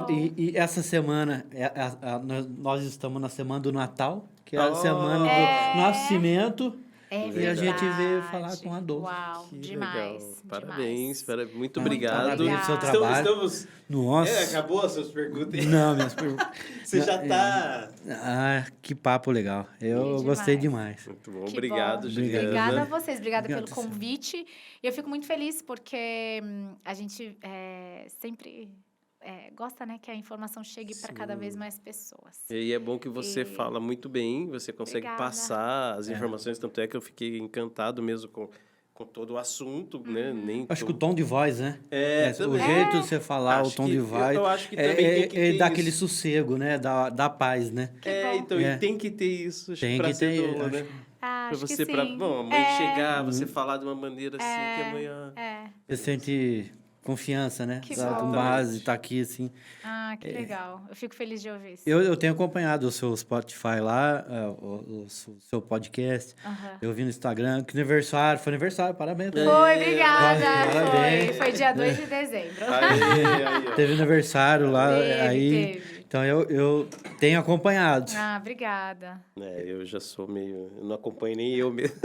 [SPEAKER 4] aí.
[SPEAKER 3] E essa semana, nós estamos na semana do Natal, que é a semana do nascimento. E a gente veio falar com a Dor.
[SPEAKER 4] Uau,
[SPEAKER 2] Que
[SPEAKER 4] demais.
[SPEAKER 2] legal. Parabéns, muito
[SPEAKER 3] obrigado.
[SPEAKER 2] obrigado.
[SPEAKER 3] Parabéns pelo seu trabalho. Nossa.
[SPEAKER 2] Acabou as suas perguntas?
[SPEAKER 3] Não, minhas perguntas.
[SPEAKER 2] Você já tá...
[SPEAKER 3] que papo legal. Eu gostei demais.
[SPEAKER 2] Muito bom.
[SPEAKER 4] Que
[SPEAKER 2] Obrigado,
[SPEAKER 4] bom.
[SPEAKER 2] Juliana.
[SPEAKER 4] Obrigada a vocês. Obrigada pelo convite. E eu fico muito feliz porque a gente sempre
[SPEAKER 5] gosta, né, que a informação chegue para cada vez mais pessoas.
[SPEAKER 2] E é bom que você fala muito bem, você consegue passar as informações, tanto é que eu fiquei encantado mesmo com todo o assunto, né?
[SPEAKER 3] Acho que o tom de voz, né? O
[SPEAKER 2] também.
[SPEAKER 3] jeito de você falar, o tom de voz.
[SPEAKER 2] Eu acho que também tem que ter
[SPEAKER 3] dá
[SPEAKER 2] isso.
[SPEAKER 3] aquele sossego, né? Da paz, né?
[SPEAKER 2] Então, e tem que ter isso pra ser doula, né? Pra
[SPEAKER 5] Acho
[SPEAKER 2] você,
[SPEAKER 5] que sim.
[SPEAKER 2] a mãe chegar, você falar de uma maneira assim, que amanhã...
[SPEAKER 3] Você sente confiança, né?
[SPEAKER 5] Que
[SPEAKER 3] Com
[SPEAKER 5] bom.
[SPEAKER 3] base, tá aqui, assim.
[SPEAKER 5] Que legal. Eu fico feliz de ouvir isso.
[SPEAKER 3] Eu tenho acompanhado o seu Spotify lá, o seu podcast. Eu vi no Instagram, que foi aniversário, parabéns.
[SPEAKER 5] Foi, obrigada.
[SPEAKER 3] Parabéns.
[SPEAKER 5] Foi dia 2 de dezembro.
[SPEAKER 2] Aí,
[SPEAKER 3] Teve aniversário lá,
[SPEAKER 5] Teve.
[SPEAKER 3] Então eu tenho acompanhado.
[SPEAKER 5] Obrigada.
[SPEAKER 2] Eu já sou meio... Eu não acompanho nem eu mesmo.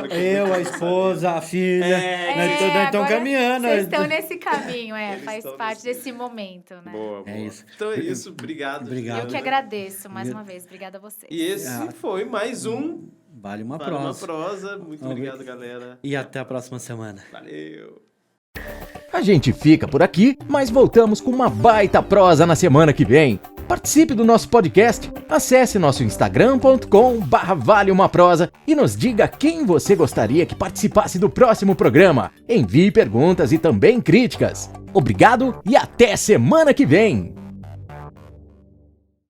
[SPEAKER 3] Eu, a esposa, a filha, nós estamos caminhando.
[SPEAKER 5] Vocês estão nesse caminho, faz parte desse momento, né?
[SPEAKER 2] Boa.
[SPEAKER 3] É isso.
[SPEAKER 2] Então é isso, obrigado.
[SPEAKER 5] Eu que agradeço mais uma vez. Obrigada a vocês.
[SPEAKER 2] E esse foi mais um
[SPEAKER 3] Vale uma
[SPEAKER 2] Vale uma
[SPEAKER 3] prosa.
[SPEAKER 2] Prosa. Muito obrigado, galera.
[SPEAKER 3] E até a próxima semana.
[SPEAKER 2] Valeu.
[SPEAKER 1] A gente fica por aqui, mas voltamos com uma baita prosa na semana que vem. Participe do nosso podcast, acesse nosso instagram.com/valeumaprosa e nos diga quem você gostaria que participasse do próximo programa. Envie perguntas e também críticas. Obrigado e até semana que vem!